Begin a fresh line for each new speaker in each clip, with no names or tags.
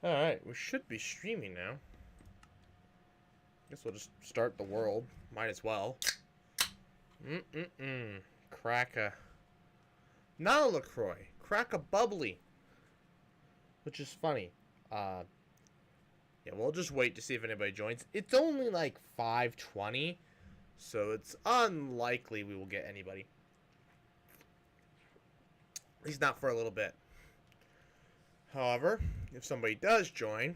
Alright, we should be streaming now. Guess we'll just start the world. Might as well. Crack a... Not a LaCroix. Crack a bubbly. Which is funny. Yeah, we'll just wait to see if anybody joins. It's only like 5:20, so it's unlikely we will get anybody. At least not for a little bit. However, if somebody does join,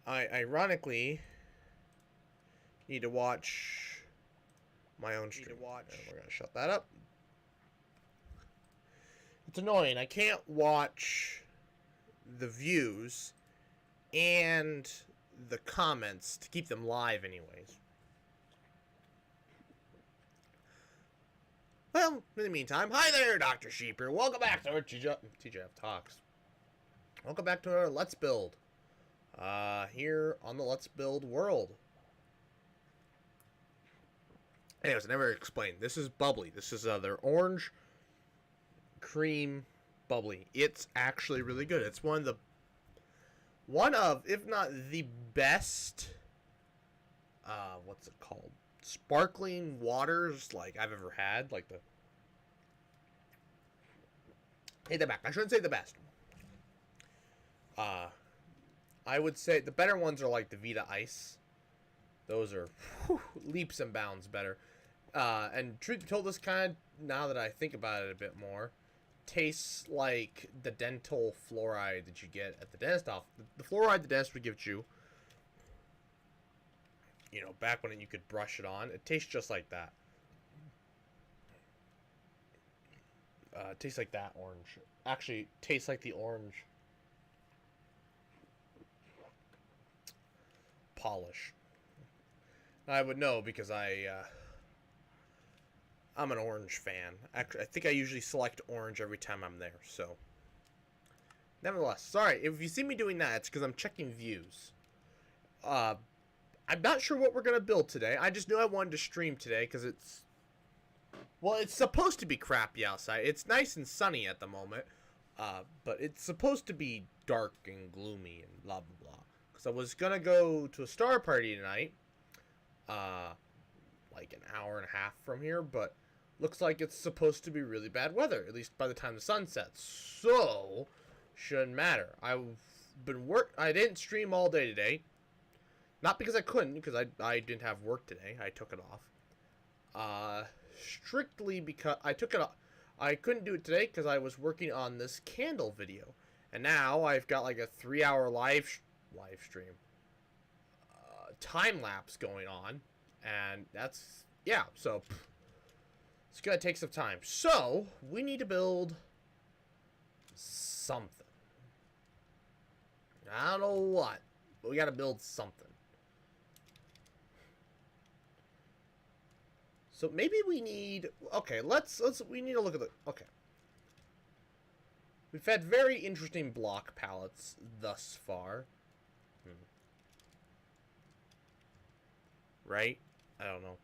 I ironically need to watch my own stream. And we're going to shut that up. It's annoying. I can't watch the views and the comments to keep them live anyways. Well, in the meantime, hi there, Dr. Sheeper. Welcome back to our TJF Talks. Welcome back to our Let's Build. Here on the Let's Build world. Anyways, I never explained. This is bubbly. This is their orange cream bubbly. It's actually really good. It's one of, if not the best, what's it called? Sparkling waters like I've ever had. Like the... Take that back. I shouldn't say the best. I would say the better ones are like the Vita Ice. Those are leaps and bounds better. And truth be told, this kind of, now that I think about it a bit more, tastes like the dental fluoride that you get at the dentist office. The fluoride the dentist would give you, you know, back when you could brush it on. It tastes just like that. It tastes like that orange. Actually, it tastes like the orange polish. I would know because I'm an orange fan. Actually, I think I usually select orange every time I'm there. So, nevertheless, sorry if you see me doing that. It's because I'm checking views. I'm not sure what we're gonna build today. I just knew I wanted to stream today because it's, well, it's supposed to be crappy outside. It's nice and sunny at the moment, but it's supposed to be dark and gloomy and blah blah blah. Because I was gonna go to a star party tonight, like an hour and a half from here, but looks like it's supposed to be really bad weather, at least by the time the sun sets. So, shouldn't matter. I didn't stream all day today. Not because I couldn't, because I didn't have work today. I took it off. Strictly because I took it off. I couldn't do it today because I was working on this candle video. And now I've got like a 3-hour live stream. Time lapse going on. And that's, yeah, so it's gonna take some time. So we need to build something. I don't know what, but we gotta build something. So maybe we need, okay, we need to look at the, okay. We've had very interesting block palettes thus far. Right? I don't know.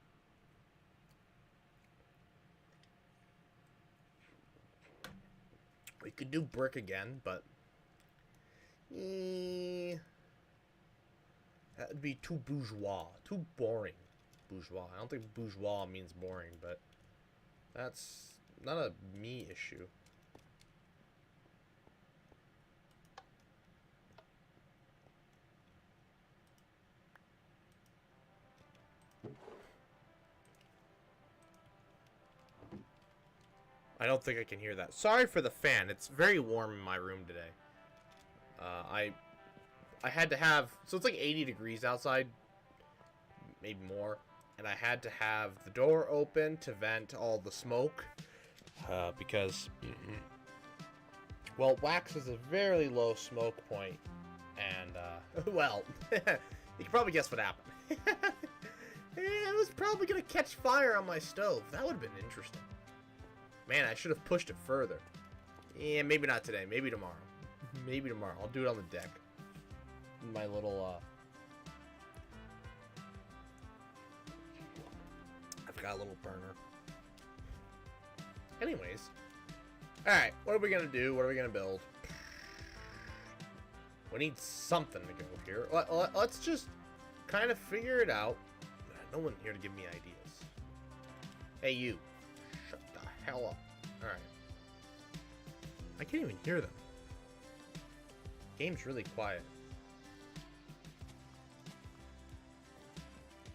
We could do brick again, but that would be too bourgeois, too boring. Bourgeois. I don't think bourgeois means boring, but that's not a me issue. I don't think I can hear that. Sorry for the fan. It's very warm in my room today. I had to have, so it's like 80 degrees outside, maybe more, and I had to have the door open to vent all the smoke, because, well, wax is a very low smoke point, and, well, you can probably guess what happened. It was probably going to catch fire on my stove. That would have been interesting. Man, I should have pushed it further. Yeah, maybe not today. Maybe tomorrow. Maybe tomorrow. I'll do it on the deck. My little, I've got a little burner. Anyways. Alright, what are we going to do? What are we going to build? We need something to go here. Let's just kind of figure it out. No one here to give me ideas. Hey, you. Shut the hell up. Alright. I can't even hear them. Game's really quiet.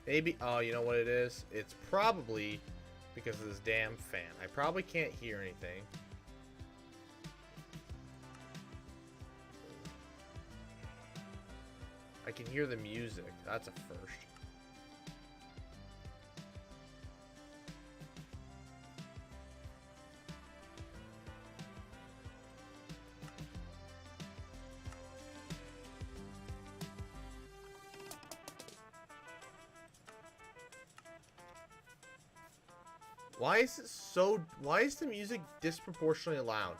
Maybe, oh, you know what it is? It's probably because of this damn fan. I probably can't hear anything. I can hear the music. That's a first. Why is the music disproportionately loud?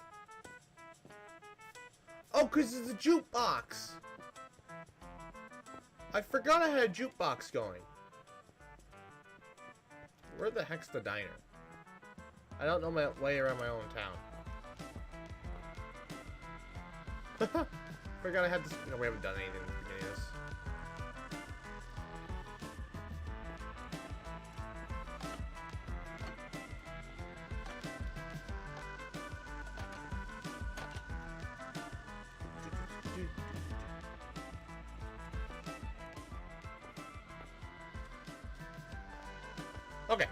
Oh, because it's a jukebox! I forgot I had a jukebox going. Where the heck's the diner? I don't know my way around my own town. Forgot I had this. No, we haven't done anything at the beginning of this. Okay.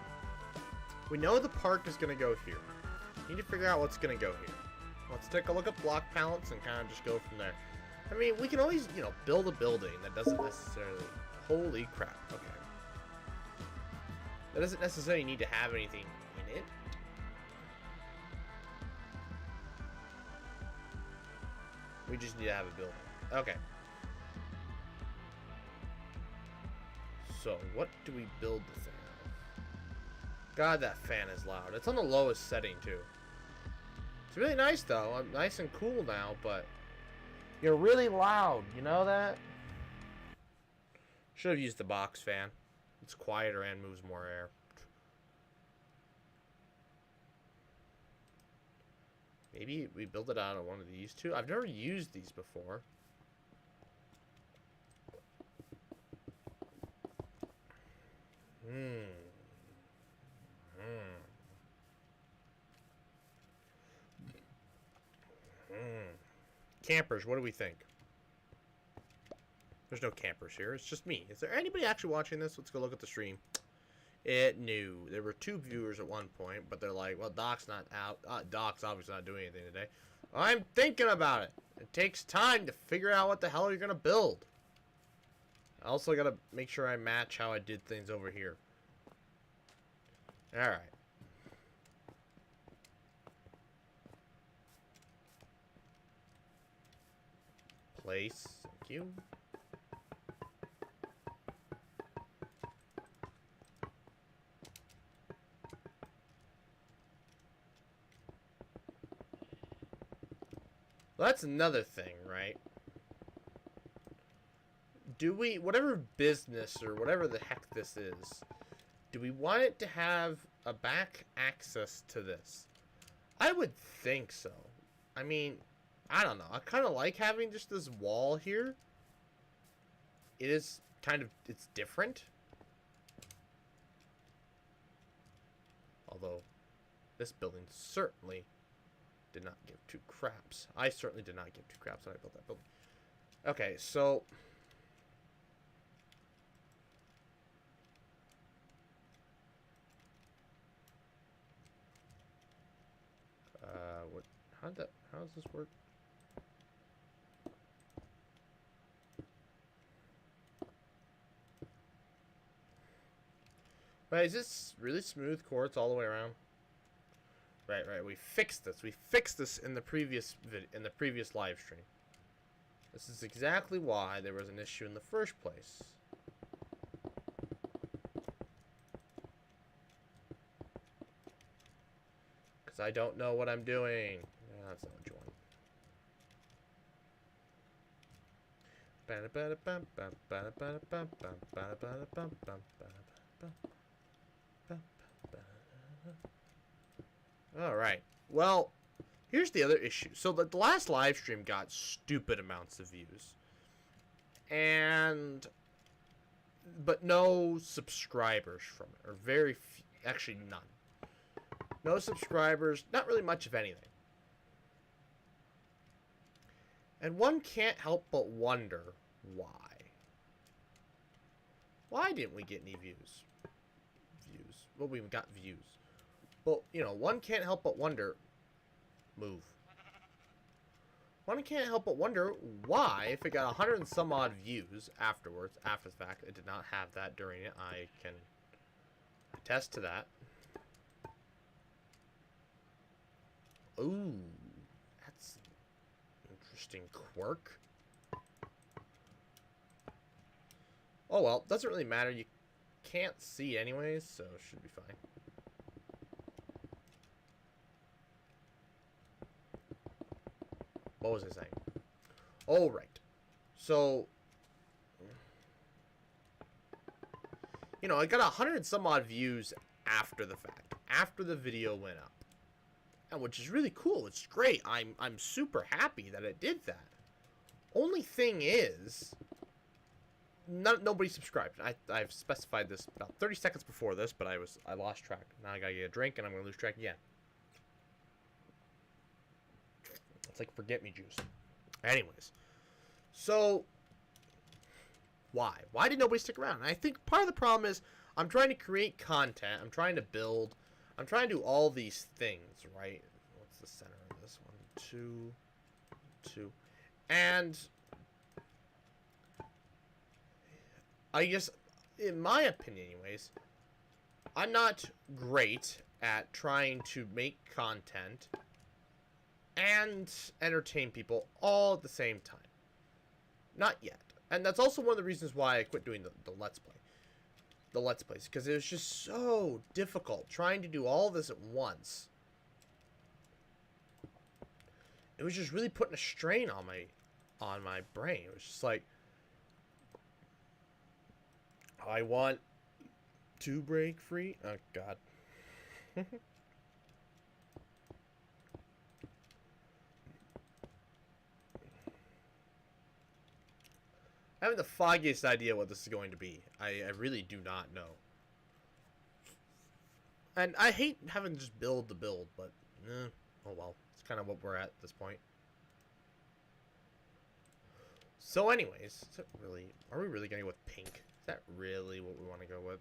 We know the park is going to go here. Need to figure out what's going to go here. Let's take a look at block palettes and kind of just go from there. I mean, we can always, you know, build a building that doesn't necessarily... Holy crap. Okay. That doesn't necessarily need to have anything in it. We just need to have a building. Okay. So, what do we build the thing of? God, that fan is loud. It's on the lowest setting, too. It's really nice, though. I'm nice and cool now, but... You're really loud. You know that? Should have used the box fan. It's quieter and moves more air. Maybe we build it out of one of these two. I've never used these before. Campers, what do we think? There's no campers here. It's just me. Is there anybody actually watching this? Let's go look at the stream. It knew. There were 2 viewers at one point, but they're like, well, Doc's not out. Doc's obviously not doing anything today. I'm thinking about it. It takes time to figure out what the hell you're going to build. I also got to make sure I match how I did things over here. Alright. Place. Thank you. Well, that's another thing, right? Do we, whatever business or whatever the heck this is, do we want it to have a back access to this? I would think so. I mean, I don't know. I kind of like having just this wall here. It is kind of, it's different. Although, this building certainly did not give 2 craps. I certainly did not give 2 craps when I built that building. Okay, so... how does this work? Right, is this really smooth quartz all the way around? Right, we fixed this. We fixed this in the previous live stream. This is exactly why there was an issue in the first place. Because I don't know what I'm doing. Yeah, that's not what you want. Alright. Well, Here's the other issue. So the last live stream got stupid amounts of views. But no subscribers from it. Or very few, actually none. No subscribers, not really much of anything. And one can't help but wonder why. Why didn't we get any views? Well, we got views. But, you know, one can't help but wonder... Move. One can't help but wonder why, if it got 100 and some odd views afterwards, after the fact, it did not have that during it. I can attest to that. Ooh, that's an interesting quirk. Oh well, doesn't really matter. You can't see anyways, so it should be fine. What was I saying? Oh, right. So, you know, I got 100 and some odd views after the fact, after the video went up, and which is really cool. It's great. I'm super happy that it did that. Only thing is, nobody subscribed. I've specified this about 30 seconds before this, but I lost track. Now I gotta get a drink, and I'm gonna lose track again. It's like forget me juice. Anyways, so why did nobody stick around? And I think part of the problem is I'm trying to create content. I'm trying to build. I'm trying to do all these things, right? What's the center of this one? 2, 2, and I guess, in my opinion, anyways, I'm not great at trying to make content and entertain people all at the same time. Not yet. And that's also one of the reasons why I quit doing the Let's Play. The Let's Plays. Because it was just so difficult trying to do all this at once. It was just really putting a strain on my brain. It was just like, I want to break free. Oh, God. I haven't the foggiest idea what this is going to be. I really do not know. And I hate having to just build the build, but oh well. It's kind of what we're at this point. So anyways, is it really, are we really going to go with pink? Is that really what we want to go with?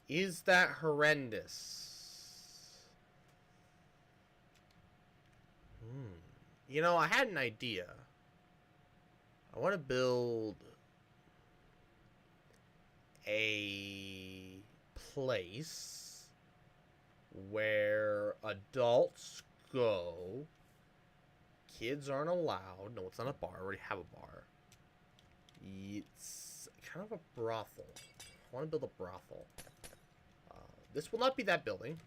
Is that horrendous? You know, I had an idea. I want to build a place where adults go. Kids aren't allowed. No, it's not a bar. I already have a bar. It's kind of a brothel. I want to build a brothel. This will not be that building.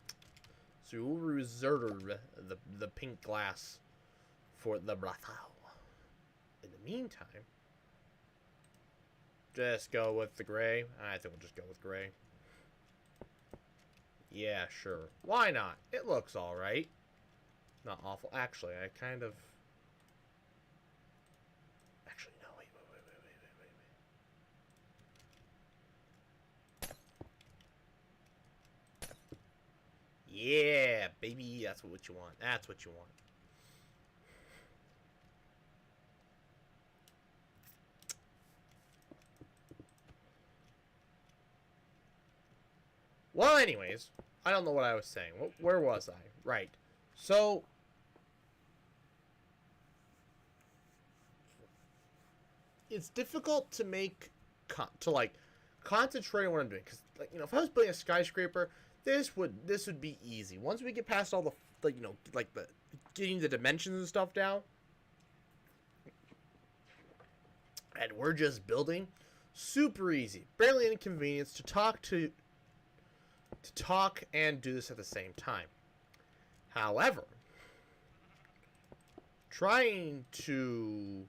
So we will reserve the pink glass for the brothel. In the meantime, just go with the gray. I think we'll just go with gray. Yeah, sure. Why not? It looks alright. Not awful. Actually, I kind of... Actually, no. Wait. Yeah, baby. That's what you want. That's what you want. Well, anyways, I don't know what I was saying. Where was I? Right. So, it's difficult to make, concentrate on what I'm doing. Because, like, you know, if I was building a skyscraper, this would be easy. Once we get past all the, like, you know, like the getting the dimensions and stuff down, and we're just building, super easy. Barely an inconvenience to talk and do this at the same time. However, trying to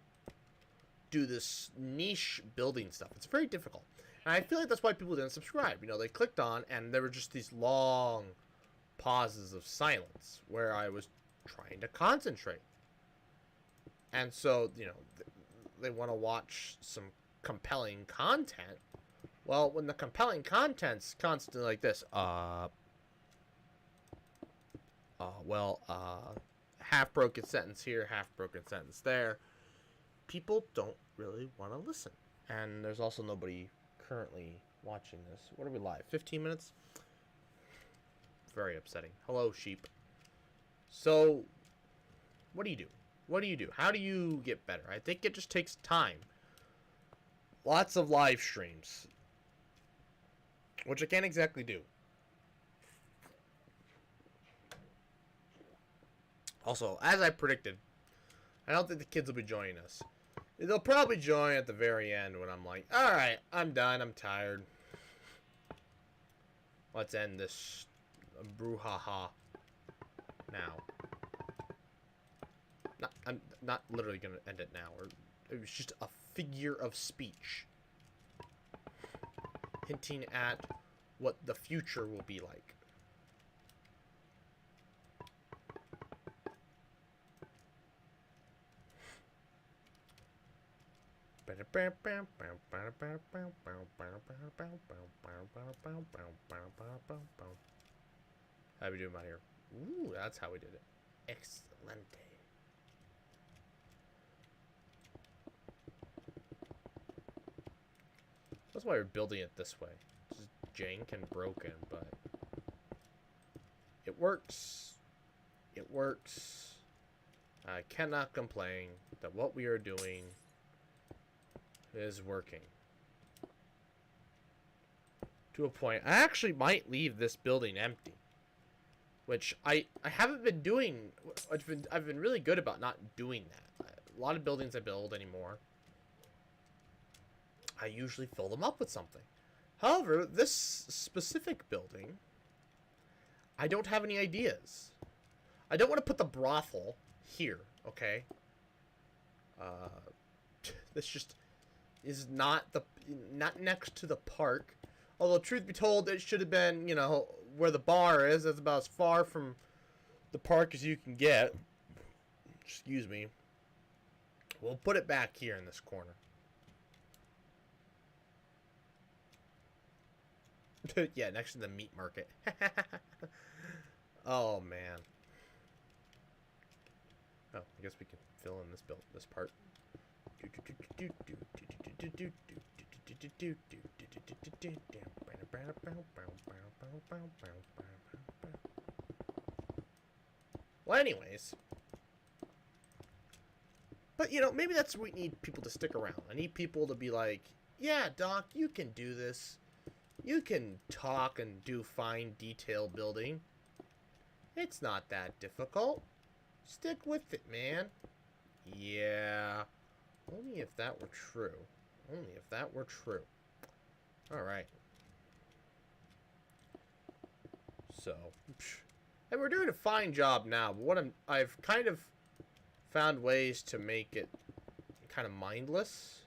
do this niche building stuff, it's very difficult. And I feel like that's why people didn't subscribe. You know, they clicked on and there were just these long pauses of silence where I was trying to concentrate. And so, they want to watch some compelling content. Well, when the compelling content's constantly like this, half-broken sentence here, half-broken sentence there, people don't really want to listen. And there's also nobody currently watching this. What are we live? 15 minutes? Very upsetting. Hello, sheep. So, what do you do? What do you do? How do you get better? I think it just takes time. Lots of live streams. Which I can't exactly do. Also, as I predicted, I don't think the kids will be joining us. They'll probably join at the very end when I'm like, alright, I'm done, I'm tired. Let's end this brouhaha now. I'm not literally going to end it now. It was just a figure of speech. Hinting at what the future will be like. How we doing out here? Ooh, that's how we did it. Excelente. That's why we're building it this way. It's just jank and broken, but it works. It works. I cannot complain that what we are doing is working. To a point. I actually might leave this building empty. Which I haven't been doing. I've been really good about not doing that. A lot of buildings I build anymore, I usually fill them up with something. However, this specific building, I don't have any ideas. I don't want to put the brothel here, okay? This just is not next to the park. Although, truth be told, it should have been, where the bar is. That's about as far from the park as you can get. Excuse me. We'll put it back here in this corner. Yeah, next to the meat market. Oh, man. Oh, I guess we can fill in this part. Well, anyways. But, maybe that's what we need people to stick around. I need people to be like, yeah, Doc, you can do this. You can talk and do fine detail building. It's not that difficult. Stick with it, man. Yeah. Only if that were true. Only if that were true. Alright. So. And we're doing a fine job now, but what I've kind of found ways to make it kind of mindless.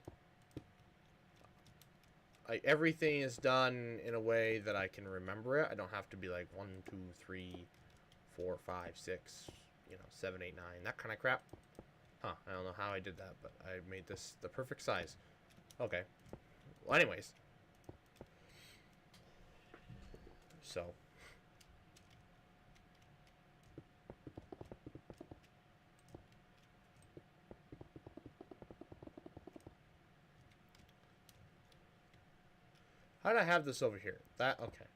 Everything is done in a way that I can remember it. I don't have to be like 1, 2, 3, 4, 5, 6, 7, 8, 9, that kind of crap. Huh, I don't know how I did that, but I made this the perfect size. Okay. Well, anyways. So. How did I have this over here? Okay.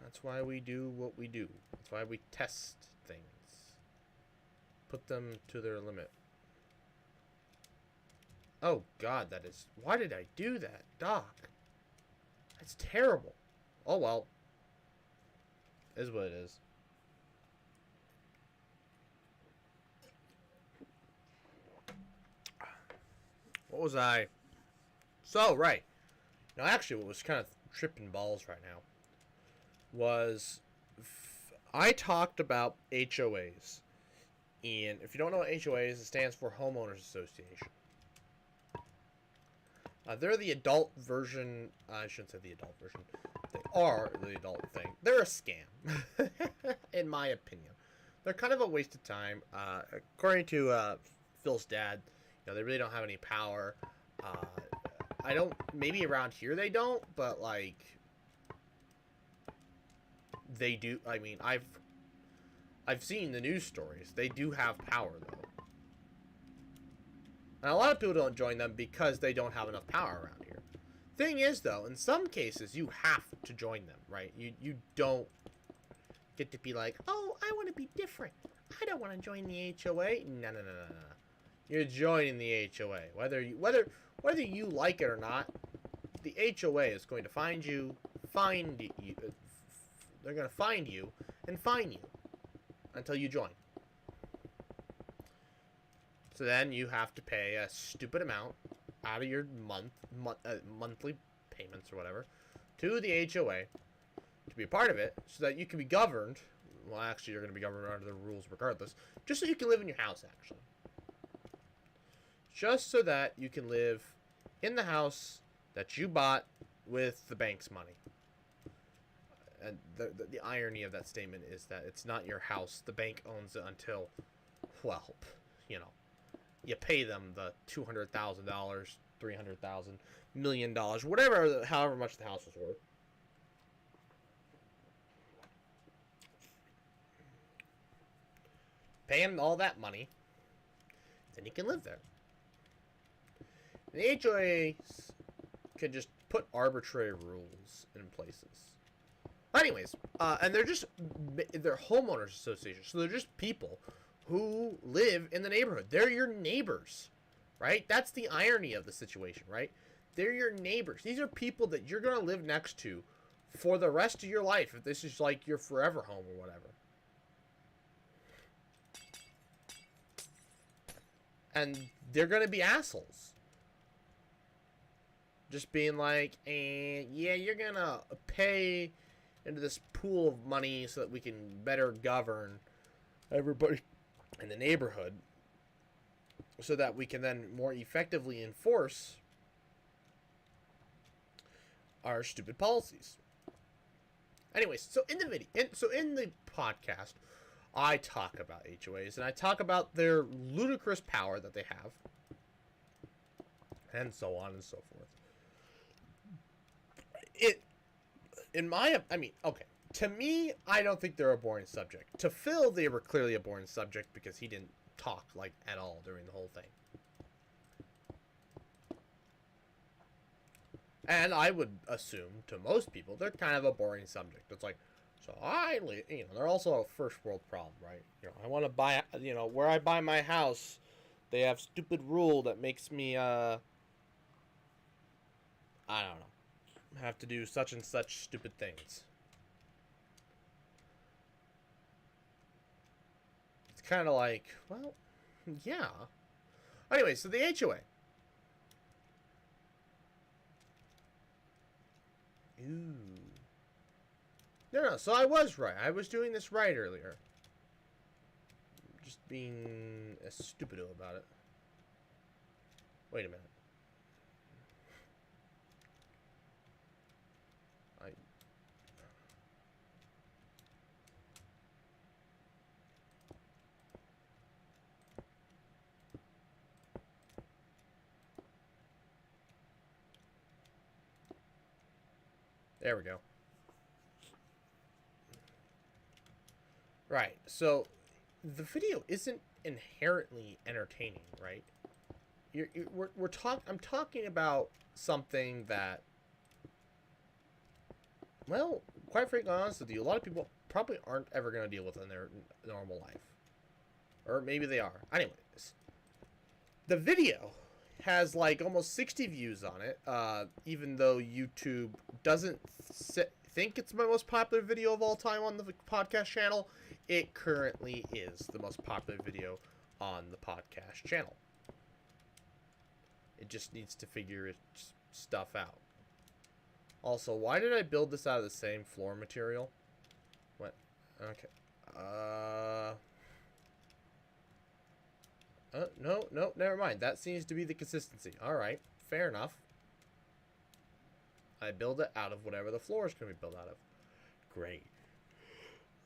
That's why we do what we do. That's why we test things. Put them to their limit. Oh, God, that is... Why did I do that? Doc. That's terrible. Oh, well. Is what it is. What was I... So, right. Now, actually, what was kind of tripping balls right now was I talked about HOAs. And if you don't know what HOAs, it stands for Homeowners Association. They're the adult version. I shouldn't say the adult version. are the adult thing. They're a scam, in my opinion. They're kind of a waste of time. According to Phil's dad, they really don't have any power. I don't. Maybe around here they don't, but like they do. I mean, I've seen the news stories. They do have power though, and a lot of people don't join them because they don't have enough power around here. Thing is, though, in some cases you have to join them, right? You don't get to be like, oh, I want to be different. I don't want to join the HOA. No. You're joining the HOA, whether you like it or not. The HOA is going to find you. They're going to find you and fine you until you join. So then you have to pay a stupid amount out of your monthly payments or whatever to the HOA to be a part of it, so that you can be governed. Well, actually, you're going to be governed under the rules regardless, just so you can live in your house, actually. Just so that you can live in the house that you bought with the bank's money. And the irony of that statement is that it's not your house. The bank owns it until, well, you pay them the $200,000, $300,000, $1 million, whatever, however much the house is worth. Pay him all that money, then you can live there. And the HOAs can just put arbitrary rules in places. Anyways, and they're homeowners associations, so they're just people who live in the neighborhood. They're your neighbors, right? That's the irony of the situation, right? They're your neighbors. These are people that you're going to live next to for the rest of your life, if this is like your forever home or whatever. And they're going to be assholes. Just being like, yeah, you're going to pay into this pool of money so that we can better govern everybody in the neighborhood, so that we can then more effectively enforce our stupid policies. Anyways, so in the podcast, I talk about HOAs, and I talk about their ludicrous power that they have, and so on and so forth. To me, I don't think they're a boring subject. To Phil, they were clearly a boring subject because he didn't talk, like, at all during the whole thing. And I would assume, to most people, they're kind of a boring subject. It's like, so they're also a first world problem, right? I want to buy, where I buy my house, they have stupid rule that makes me, I don't know, have to do such and such stupid things. It's kind of like, well, yeah. Anyway, so the HOA. Ooh. No, so I was right. I was doing this right earlier. Just being a stupido about it. Wait a minute. There we go. Right, so the video isn't inherently entertaining, right? I'm talking about something that, well, quite frankly, honest with you, a lot of people probably aren't ever going to deal with in their normal life. Or maybe they are. Anyways, the video has like almost 60 views on it, even though YouTube doesn't think it's my most popular video of all time on the podcast channel. It currently is the most popular video on the podcast channel. It just needs to figure its stuff out. Also, why did I build this out of the same floor material? What? Okay. No, never mind. That seems to be the consistency. Alright, fair enough. I build it out of whatever the floor is going to be built out of. Great.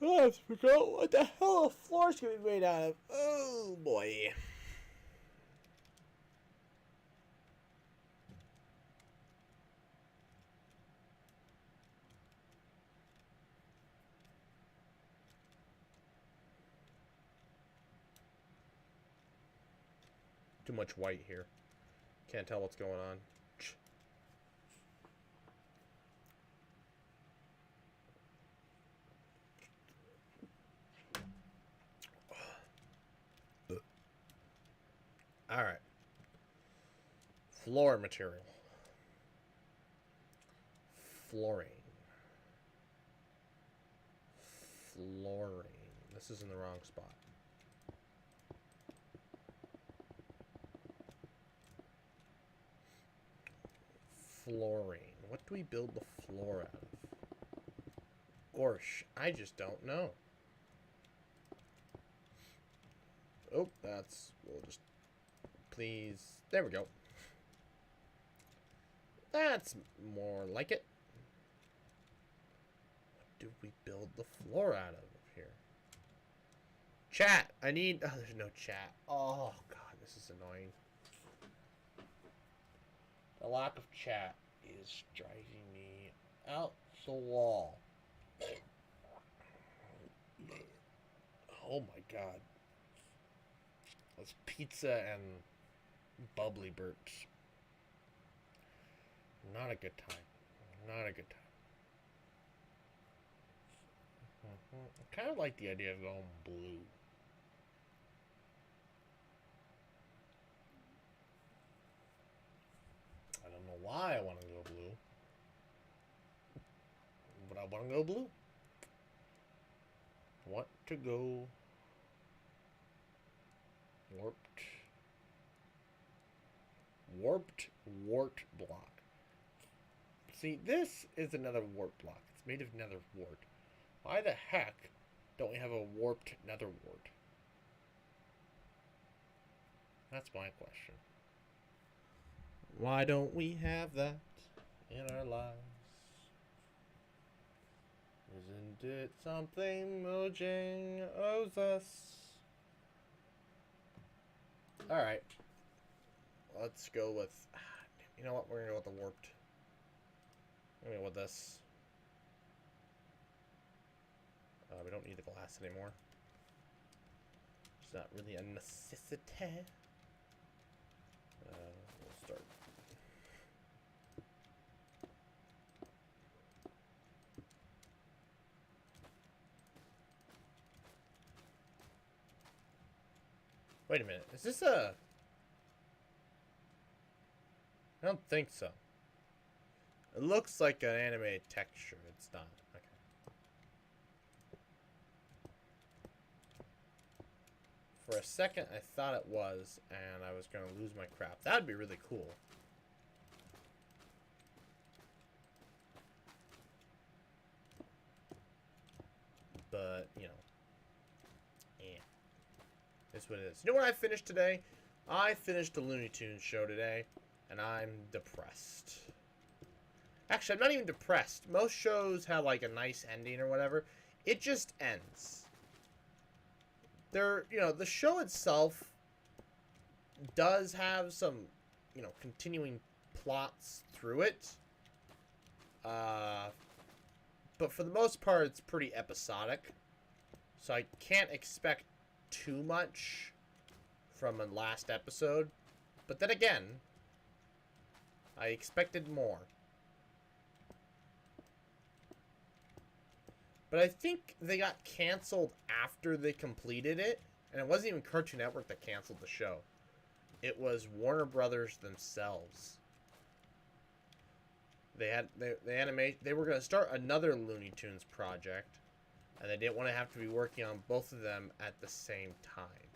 Oh, I forgot what the hell the floor is going to be made out of. Oh, boy. Too much white here. Can't tell what's going on. Alright. Floor material. Flooring. Flooring. This is in the wrong spot. Flooring. What do we build the floor out of? Gorsh, I just don't know. Oh, that's... We'll just... Please... There we go. That's more like it. What do we build the floor out of here? Chat! I need... Oh, there's no chat. Oh, God, this is annoying. The lack of chat is driving me out the wall. Oh my god. That's pizza and bubbly burps. Not a good time. Not a good time. I kind of like the idea of going blue. I don't know why I want to go blue. But I want to go blue. Want to go warped wart block. See, this is another wart block. It's made of nether wart. Why the heck don't we have a warped nether wart? That's my question. Why don't we have that in our lives? Isn't it something Mojang owes us? Alright. Let's go with... You know what? We're going to go with the warped. We're going to go with this. We don't need the glass anymore. It's not really a necessity. We'll start. Wait a minute. Is this a... I don't think so. It looks like an anime texture. It's not. Okay. For a second, I thought it was, and I was going to lose my crap. That would be really cool. But, you know. Yeah. That's what it is. You know what I finished today? I finished the Looney Tunes show today, and I'm depressed. Actually, I'm not even depressed. Most shows have, like, a nice ending or whatever. It just ends. You know, the show itself does have some, you know, continuing plots through it. But for the most part, it's pretty episodic. So I can't expect too much from a last episode. But then again, I expected more. But I think they got canceled after they completed it. And it wasn't even Cartoon Network that canceled the show. It was Warner Brothers themselves. They were going to start another Looney Tunes project. And they didn't want to have to be working on both of them at the same time.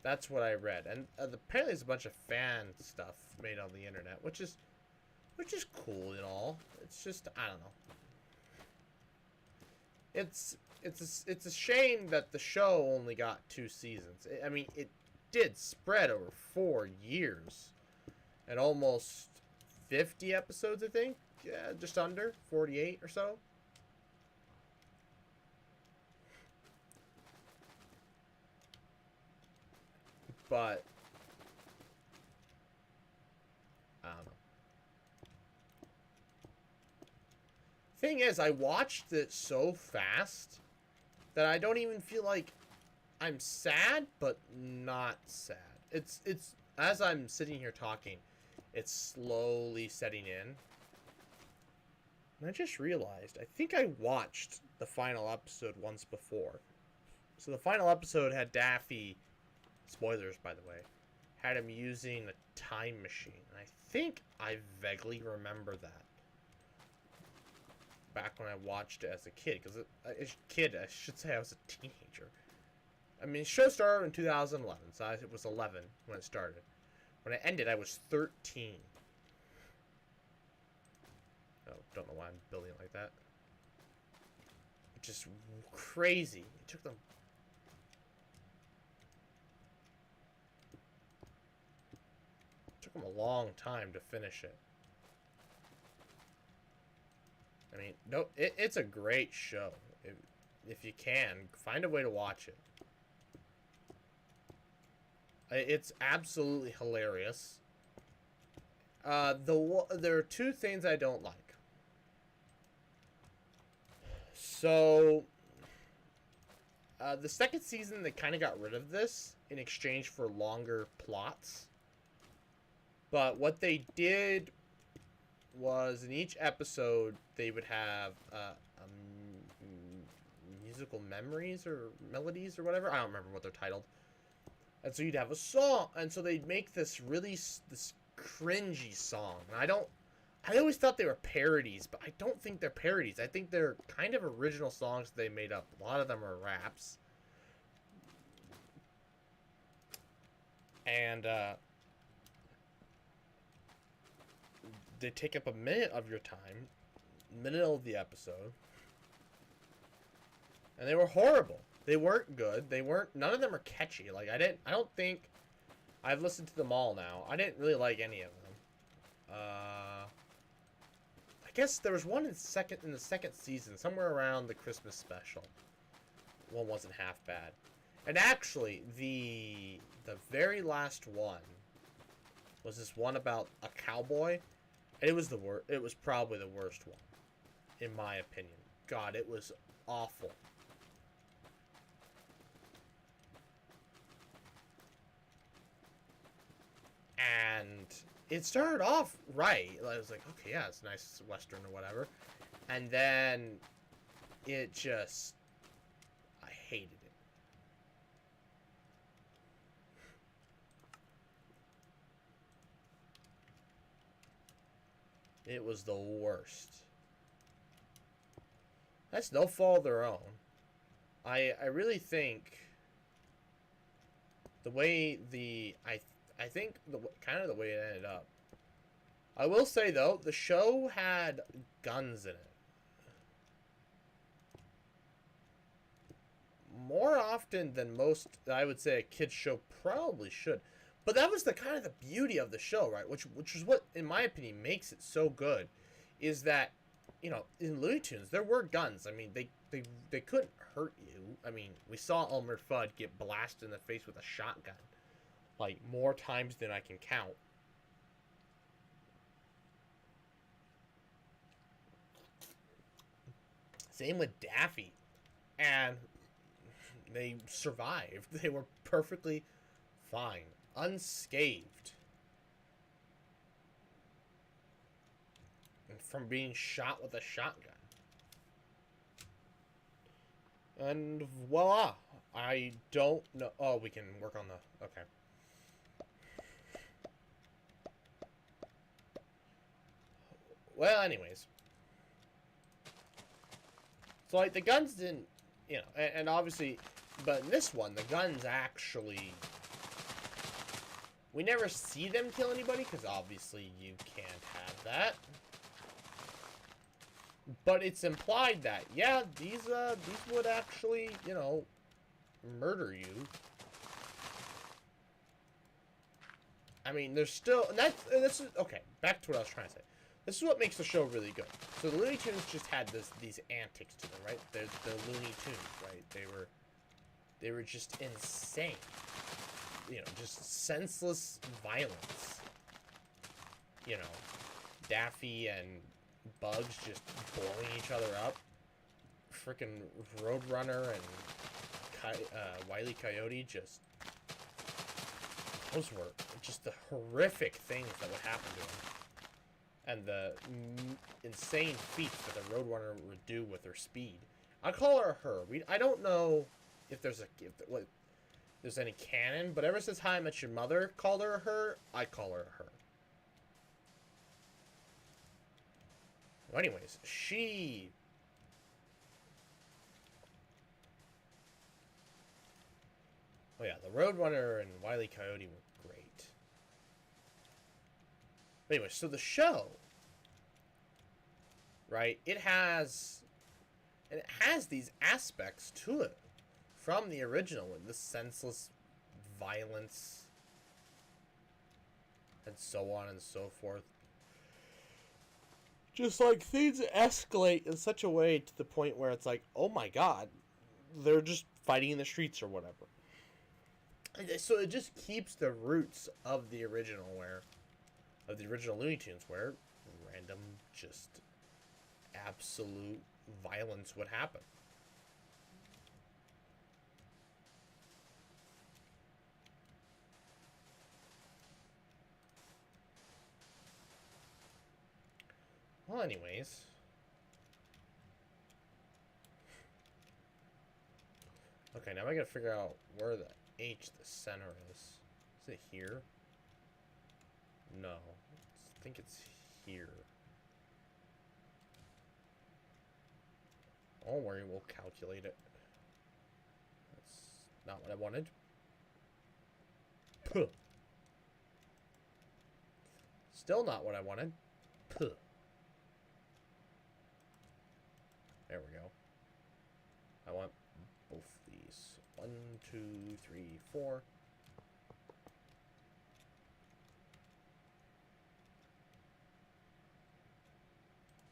That's what I read. And apparently there's a bunch of fan stuff made on the internet. Which is cool and all. It's just, I don't know. It's a shame that the show only got 2 seasons. I mean, it did spread over 4 years and almost 50 episodes, I think. just under 48 or so. But I don't know. Thing is, I watched it so fast that I don't even feel like I'm sad, but not sad. It's as I'm sitting here talking, it's slowly setting in. And I just realized, I think I watched the final episode once before. So the final episode had Daffy, spoilers by the way, had him using a time machine. And I think I vaguely remember that. Back when I watched it as a kid, because as a kid, I should say I was a teenager. I mean, the show started in 2011, so I was 11 when it started. When it ended, I was 13. Oh, don't know why I'm building it like that. Just crazy. It took them... a long time to finish it. I mean, no, it's a great show. If you can, find a way to watch it. It's absolutely hilarious. There are two things I don't like. So, the second season, they kind of got rid of this in exchange for longer plots. But what they did was in each episode, they would have musical memories or melodies or whatever. I don't remember what they're titled. And so you'd have a song, and so they'd make this cringy song. And I always thought they were parodies, but I don't think they're parodies. I think they're kind of original songs they made up. A lot of them are raps. And they take up a minute of your time, middle of the episode. And they were horrible. They weren't good. None of them are catchy. Like, I don't think, I've listened to them all now. I didn't really like any of them. I guess there was one in the second season, somewhere around the Christmas special. One wasn't half bad. And actually, the very last one was this one about a cowboy. And it was it was probably the worst one, in my opinion. God, it was awful. And it started off right. I was like, okay, yeah, it's a nice Western or whatever. And then it just... I hated it. It was the worst. That's no fault of their own. I really think the way I think kind of the way it ended up. I will say though, the show had guns in it. More often than most, I would say a kids show probably should. But that was the kind of the beauty of the show, right? Which is what, in my opinion, makes it so good, is that, you know, in Looney Tunes there were guns. I mean, they couldn't hurt you. I mean, we saw Elmer Fudd get blasted in the face with a shotgun, like, more times than I can count. Same with Daffy. And they survived. They were perfectly fine. Unscathed. And from being shot with a shotgun. And voila. I don't know. Oh, we can work on the... Okay. Well, anyways. So, like, the guns didn't, you know, and obviously, but in this one, the guns actually, we never see them kill anybody, because obviously you can't have that. But it's implied that, yeah, these would actually, you know, murder you. I mean, there's still, and that's, okay, back to what I was trying to say. This is what makes the show really good. So the Looney Tunes just had these antics to them, right? They're the Looney Tunes, right? They were just insane. You know, just senseless violence. You know, Daffy and Bugs just blowing each other up. Freaking Roadrunner and Wile E. Coyote just... Those were just the horrific things that would happen to them. And the insane feats that the Roadrunner would do with her speed. I call her her. I don't know if there's there's any canon, but ever since How I Met Your Mother called her her, I call her her. Well, anyways, she... Oh yeah, the Roadrunner and Wile E. Coyote were great. But anyway, so the show, right? It has these aspects to it from the original, with the senseless violence and so on and so forth. Just like things escalate in such a way to the point where it's like, oh my god, they're just fighting in the streets or whatever. So it just keeps the roots of the original Looney Tunes, where random, just absolute violence would happen. Well, anyways. Okay, now I gotta figure out where the H, the center is. Is it here? No. I think it's here. Don't worry, we'll calculate it. That's not what I wanted. Puh. Still not what I wanted. Puh. There we go. I want both these. 1, 2, 3, 4.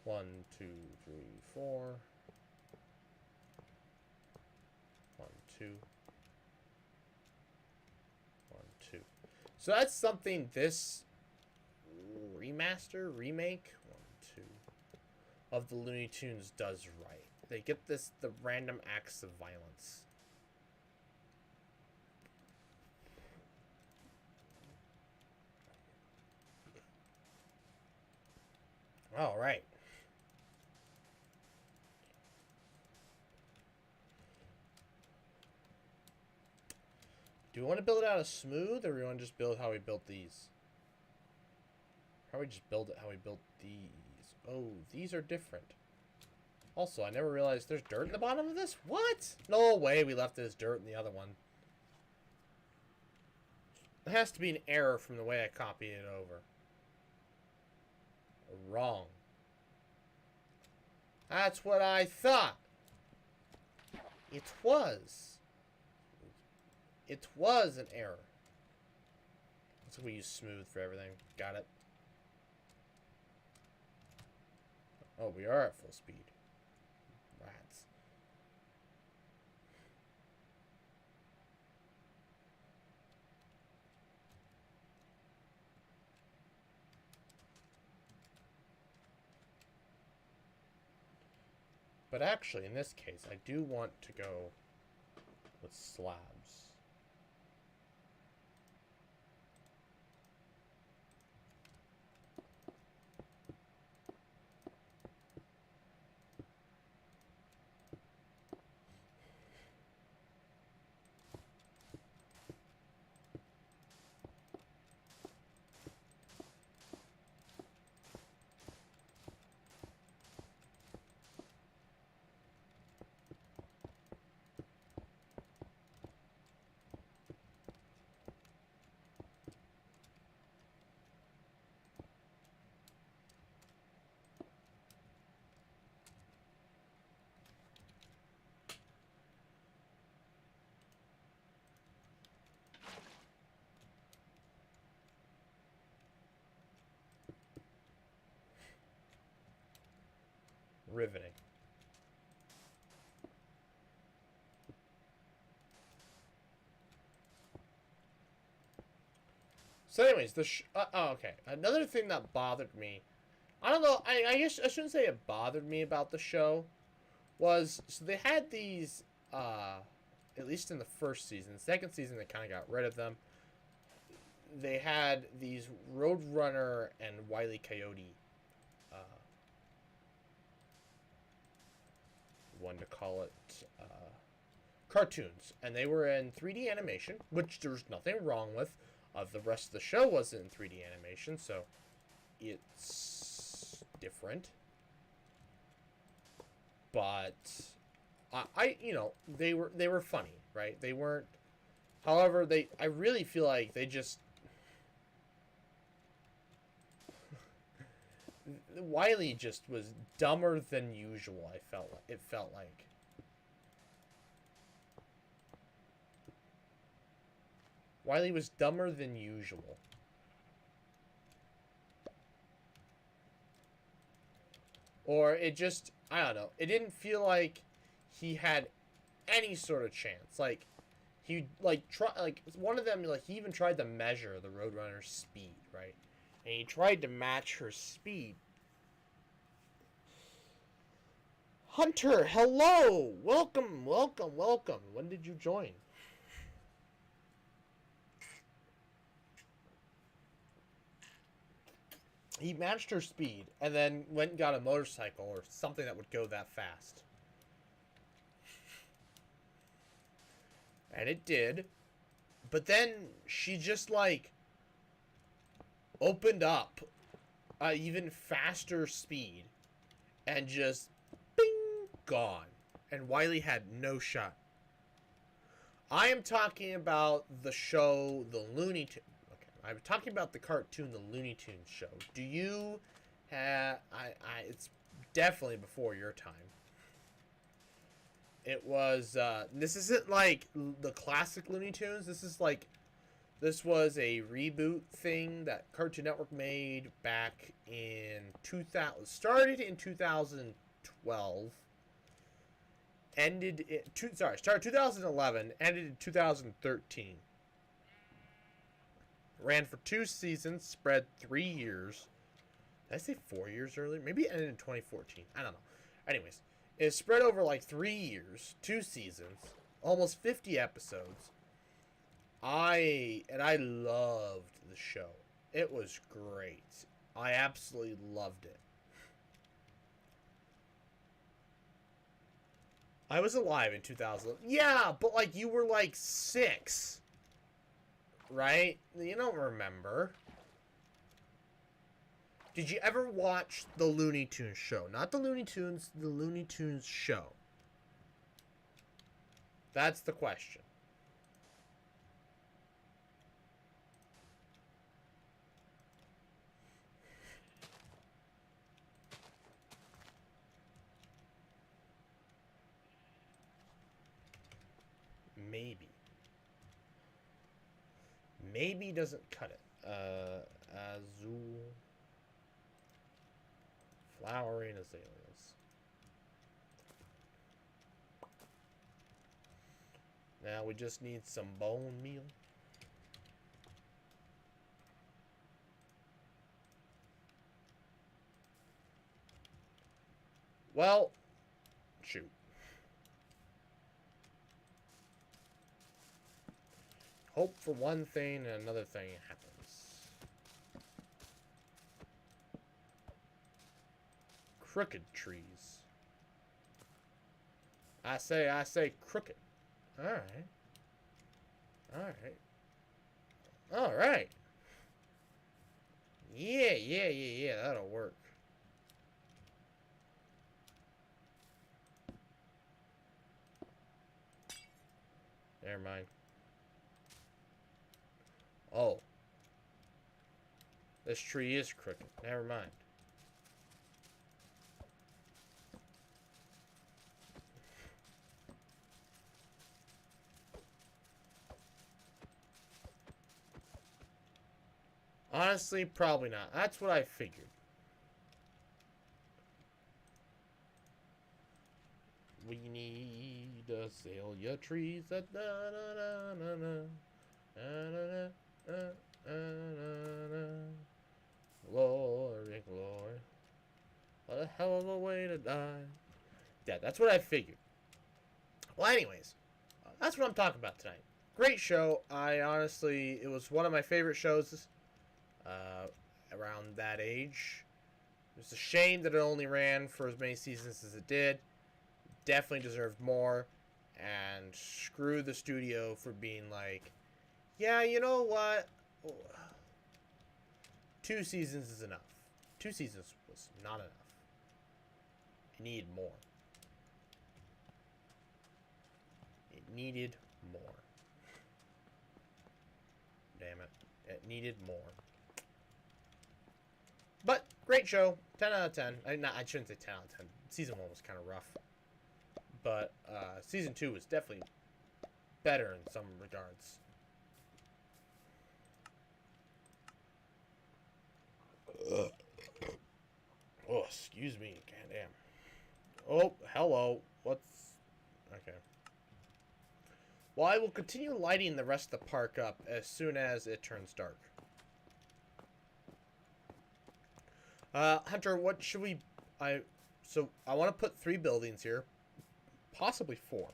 One, two, three, 4. 1, 2. 1, 2. So that's something this remake, 1, 2, of the Looney Tunes does right. They get the random acts of violence. All right. Do we want to build it out of smooth, or do we want to just build how we built these? How we just build it how we built these? Oh, these are different. Also, I never realized there's dirt in the bottom of this? What? No way we left this dirt in the other one. There has to be an error from the way I copied it over. Wrong. That's what I thought. It was. It was an error. So we use smooth for everything. Got it. Oh, we are at full speed. Rats. But actually, in this case, I do want to go with slabs. Riveting. So anyways, okay. Another thing that bothered me, I don't know, I guess I shouldn't say it bothered me about the show, was, so they had these, at least in the first season. Second season, they kind of got rid of them. They had these Roadrunner and Wile E. Coyote, uh, one to call it, cartoons. And they were in 3D animation, which there's nothing wrong with. The rest of the show was in 3D animation, so it's different. But you know, they were funny, right? They weren't. However, I really feel like they just Wiley just was dumber than usual. It felt like. Wiley was dumber than usual. Or it just, I don't know. It didn't feel like he had any sort of chance. Like, he, one of them, like, he even tried to measure the Roadrunner's speed, right? And he tried to match her speed. Hunter, hello! Welcome, welcome, welcome. When did you join? He matched her speed and then went and got a motorcycle or something that would go that fast. And it did. But then she just, like, opened up even faster speed and just, bing, gone. And Wiley had no shot. I am talking about the show, the Looney Tunes. I'm talking about the cartoon, the Looney Tunes show. Do you have... it's definitely before your time. It was... this isn't like the classic Looney Tunes. This is like... This was a reboot thing that Cartoon Network made back in 2000... Started in 2012. Ended in... started 2011. Ended in 2013. Ran for 2 seasons, spread 3 years. Did I say 4 years earlier? Maybe it ended in 2014. I don't know. Anyways, it spread over like 3 years, 2 seasons, almost 50 episodes. I loved the show. It was great. I absolutely loved it. I was alive in 2000. Yeah, but like you were like 6. Right? You don't remember. Did you ever watch the Looney Tunes show? Not the Looney Tunes, the Looney Tunes show. That's the question. Maybe. Maybe doesn't cut it. Azul. Flowering azaleas. Now we just need some bone meal. Well, shoot. Hope for one thing and another thing happens. Crooked trees. I say crooked. Alright. Alright. Alright. Yeah, that'll work. Never mind. Oh. This tree is crooked. Never mind. Honestly, probably not. That's what I figured. azalea trees. Da, da, da, da, da, da. Da, da, da, da, da, da. Glory, glory. What a hell of a way to die. Yeah, that's what I figured. Well, anyways, that's what I'm talking about tonight. Great show. It was one of my favorite shows uh, around that age. It's a shame that it only ran for as many seasons as it did. Definitely deserved more. And screw the studio for being like, yeah, you know what? 2 seasons is enough. 2 seasons was not enough. It needed more. It needed more. Damn it. It needed more. But, great show. 10 out of 10. I shouldn't say 10 out of 10. Season 1 was kind of rough. But, Season 2 was definitely better in some regards. Oh, excuse me. Goddamn. Oh, hello. What's... Okay. Well, I will continue lighting the rest of the park up as soon as it turns dark. Hunter, what should we... So, I want to put 3 buildings here. Possibly 4.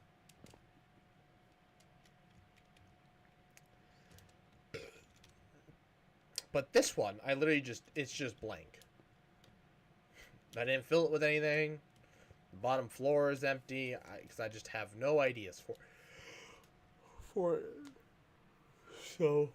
But this one, it's just blank. I didn't fill it with anything. The bottom floor is empty, because I just have no ideas for it. So...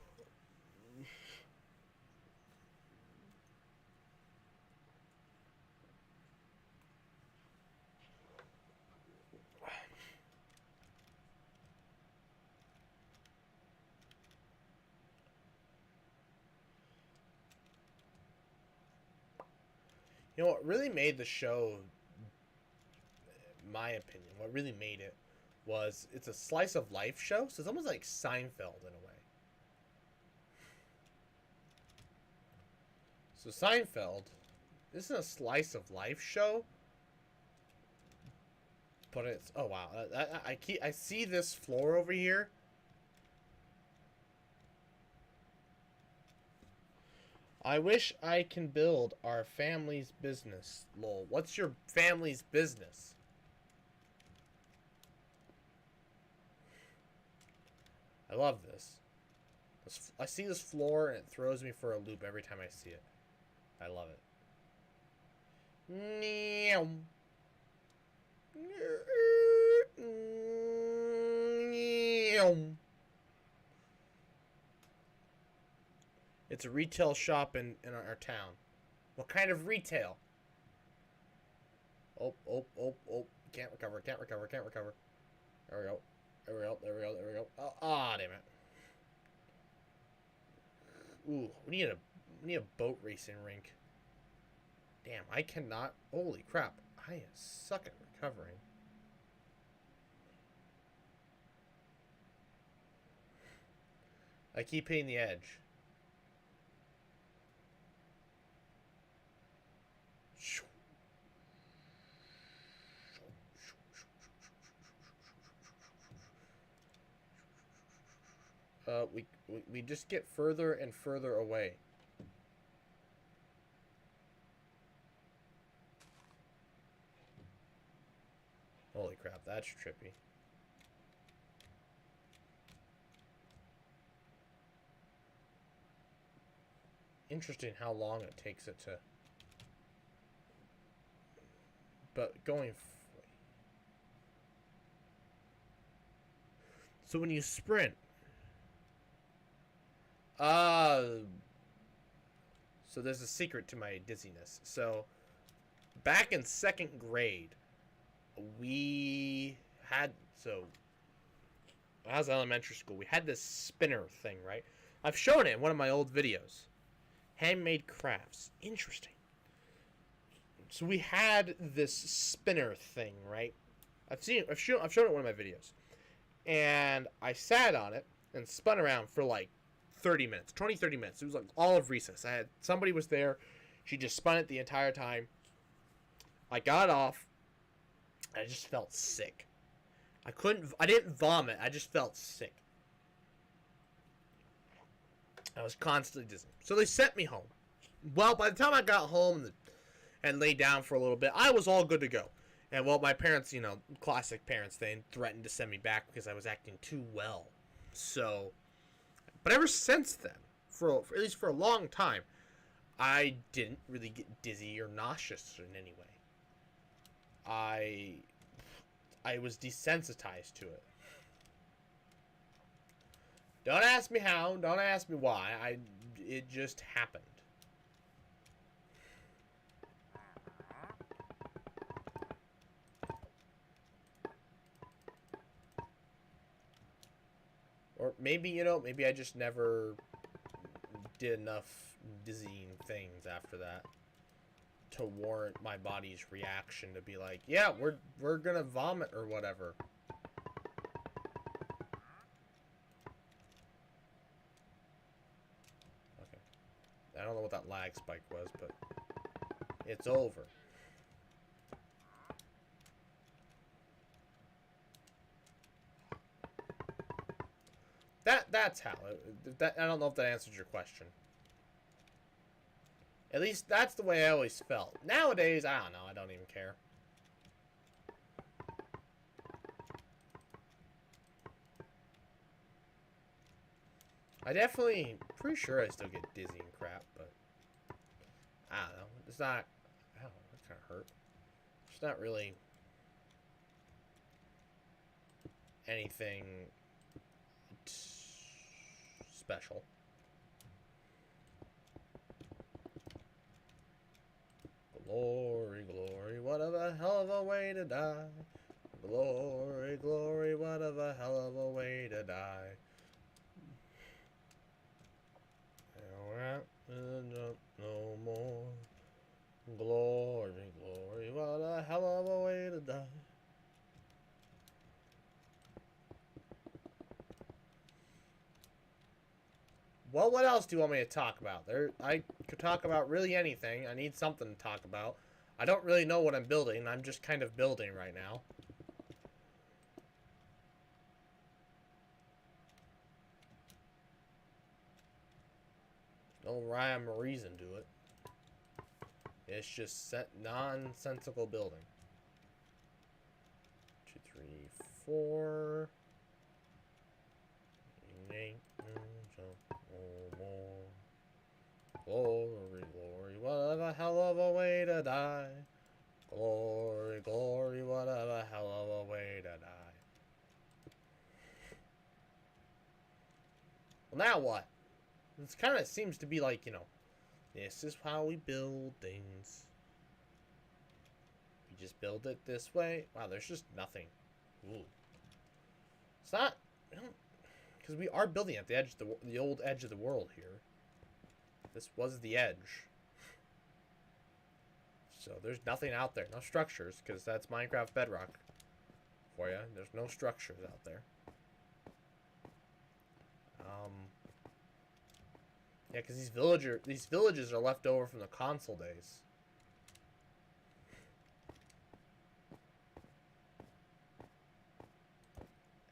You know what really made the show, in my opinion, what really made it was it's a slice of life show, so it's almost like Seinfeld in a way. So Seinfeld isn't a slice of life show, but it's oh wow, I see this floor over here. I wish I can build our family's business. Lol. What's your family's business? I love this. I see this floor and it throws me for a loop every time I see it. I love it. It's a retail shop in our town. What kind of retail? Oh. Can't recover. There we go. There we go. Oh, damn it. Ooh, we need a boat racing rink. Damn, I cannot. Holy crap. I suck at recovering. I keep hitting the edge. We just get further and further away. Holy crap, that's trippy. Interesting how long it takes it to... But going... So when you sprint... So there's a secret to my dizziness. So, back in 2nd grade, we had... So, when I was in elementary school, we had this spinner thing, right? I've shown it in one of my old videos. Handmade crafts. Interesting. So we had this spinner thing, right? I've shown it in one of my videos. And I sat on it and spun around for like 30 minutes. 30 minutes. It was like all of recess. Somebody was there. She just spun it the entire time. I got off. I just felt sick. I didn't vomit. I just felt sick. I was constantly dizzy. So they sent me home. Well, by the time I got home and laid down for a little bit, I was all good to go. And well, my parents, you know, classic parents, they threatened to send me back because I was acting too well. So, but ever since then, for at least for a long time, I didn't really get dizzy or nauseous in any way. I was desensitized to it. Don't ask me how. Don't ask me why. It just happened. Or maybe, you know, maybe I just never did enough dizzying things after that to warrant my body's reaction to be like, yeah, we're gonna vomit or whatever. Okay. I don't know what that lag spike was, but it's over. That's how. I don't know if that answers your question. At least that's the way I always felt. Nowadays, I don't know. I don't even care. I definitely, pretty sure I still get dizzy and crap, but I don't know. It's not, I don't know, it kind of hurt. It's not really anything special. Glory, glory, what a hell of a way to die. Glory, glory, what a hell of a way to die. No more. Glory, glory, what a hell of a way to die. Well, what else do you want me to talk about? I could talk about really anything. I need something to talk about. I don't really know what I'm building. I'm just kind of building right now. No rhyme or reason to it. It's just set nonsensical building. 2, 3, 4. Glory, glory, what a hell of a way to die. Glory, glory, what a hell of a way to die. Well, now what? This kind of seems to be like, you know, this is how we build things. We just build it this way. Wow, there's just nothing. Ooh. It's not, because we are building at the edge, the old edge of the world here. This was the edge. So there's nothing out there. No structures, because that's Minecraft Bedrock for you. There's no structures out there. Yeah, because these villages are left over from the console days.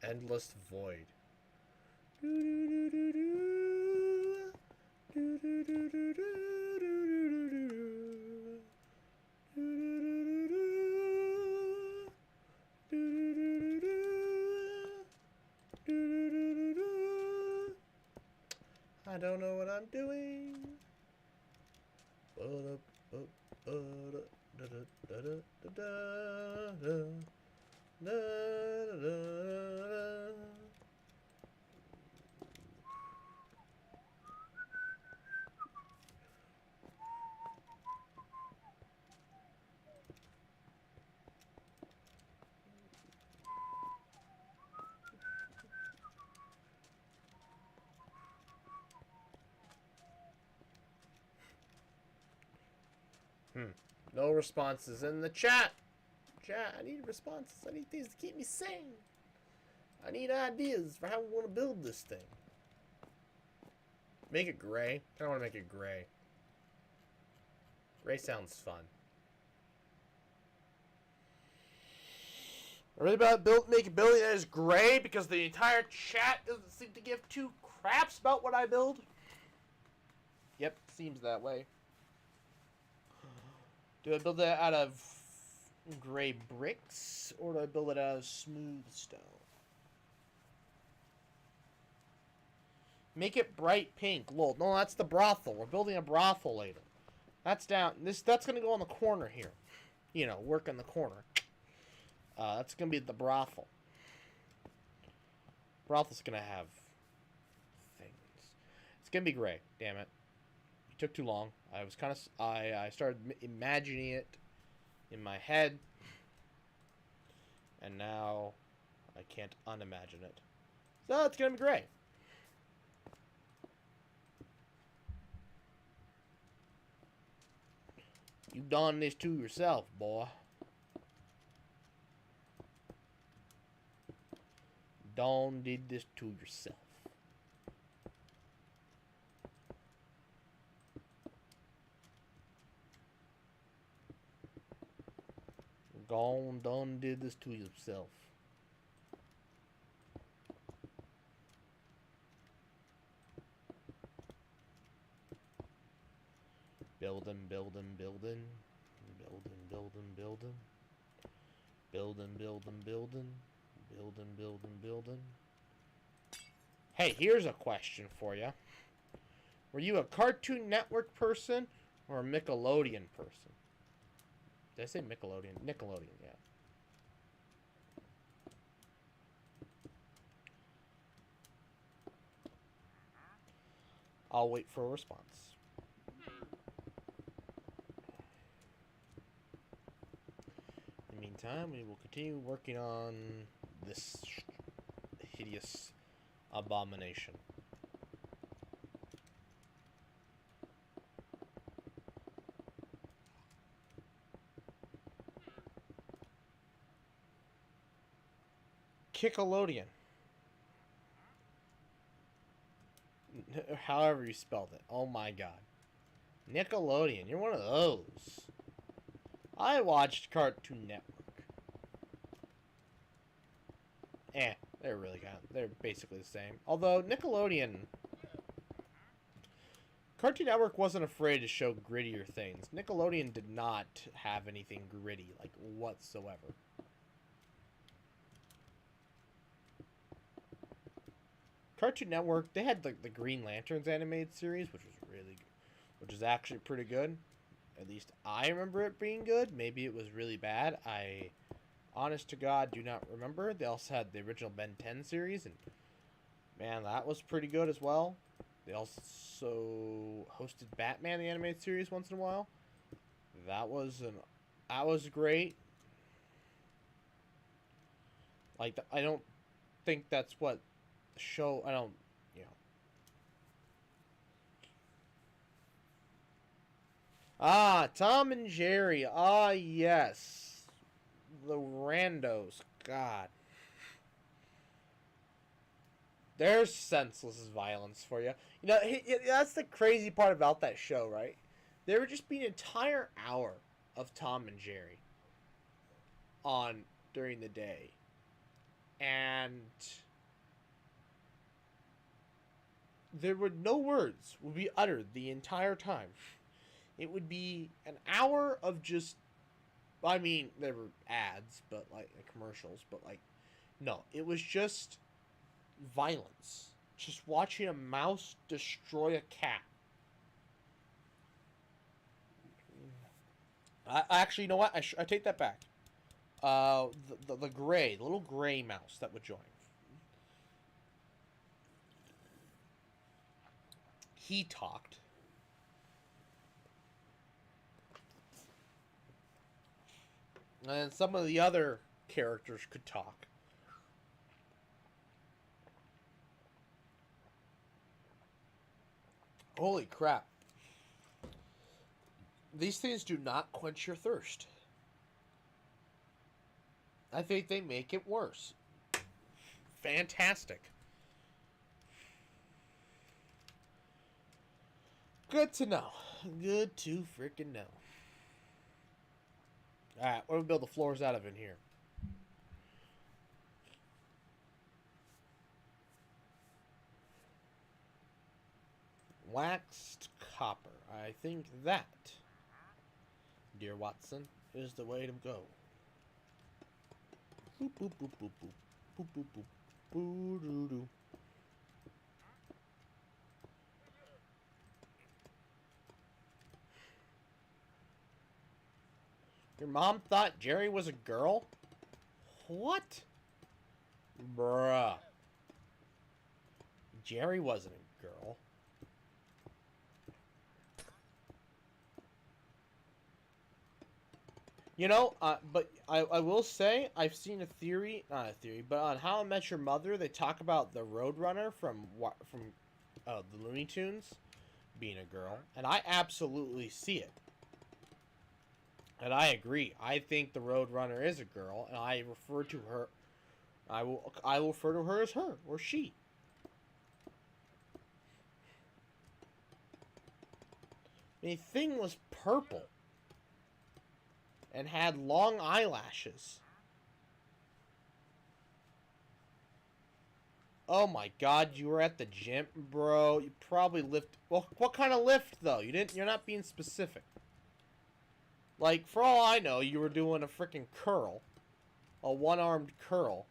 Endless void. I don't know what I'm doing. No responses in the chat. Chat, I need responses. I need things to keep me sane. I need ideas for how we want to build this thing. Make it gray. I don't want to make it gray. Gray sounds fun. I really about make a building that is gray because the entire chat doesn't seem to give two craps about what I build. Yep, seems that way. Do I build that out of gray bricks or do I build it out of smooth stone? Make it bright pink. Lol. No, that's the brothel. We're building a brothel later. That's down. That's gonna go on the corner here. You know, work in the corner. That's gonna be the brothel. Brothel's gonna have things. It's gonna be gray. Damn it! It took too long. I was kind of. I started imagining it in my head, and now I can't unimagine it. So it's gonna be gray. You done this to yourself, boy. Dawn did this to yourself. Gone, done did this to yourself. Building, building, building. Building, building, building. Building, building, building. Building, building, building. Hey, here's a question for you. Were you a Cartoon Network person or a Nickelodeon person? Did I say Nickelodeon? Nickelodeon, yeah. I'll wait for a response. In the meantime, we will continue working on this hideous abomination. Kickalodian. However you spelled it. Oh my god. Nickelodeon. You're one of those. I watched Cartoon Network. They're basically the same. Although Nickelodeon, Cartoon Network wasn't afraid to show grittier things. Nickelodeon did not have anything gritty, like, whatsoever. Cartoon Network, they had the Green Lanterns animated series, which was actually pretty good. At least I remember it being good. Maybe it was really bad. I, honest to God, do not remember. They also had the original Ben 10 series, and man, that was pretty good as well. They also hosted Batman the animated series once in a while. That was great. Like, I don't think that's what the show. I don't, you know. Ah, Tom and Jerry. Ah, yes. The randos. God. There's senseless violence for you. You know, that's the crazy part about that show, right? There would just be an entire hour of Tom and Jerry on during the day. And there would no words would be uttered the entire time. It would be an hour of just, I mean, there were ads, but like commercials, but like, no, it was just violence. Just watching a mouse destroy a cat. I actually, you know what? I take that back. The little gray mouse that would join. He talked. And some of the other characters could talk. Holy crap. These things do not quench your thirst. I think they make it worse. Fantastic. Good to know. Good to freaking know. Alright, what do we build the floors out of in here? Waxed copper. I think that, dear Watson, is the way to go. Boop, boop, boop, boop, boop. Boop, boop, boop. Boo, doo, doo. Your mom thought Jerry was a girl? What? Bruh. Jerry wasn't a girl. You know, but I will say, I've seen a theory, not a theory, but on How I Met Your Mother, they talk about the Roadrunner from the Looney Tunes being a girl, and I absolutely see it. And I agree. I think the Roadrunner is a girl, and I refer to her. I will refer to her as her or she. The thing was purple and had long eyelashes. Oh my God, you were at the gym, bro. You probably lift. Well, what kind of lift though? You didn't. You're not being specific. Like, for all I know, you were doing a freaking curl, a one-armed curl,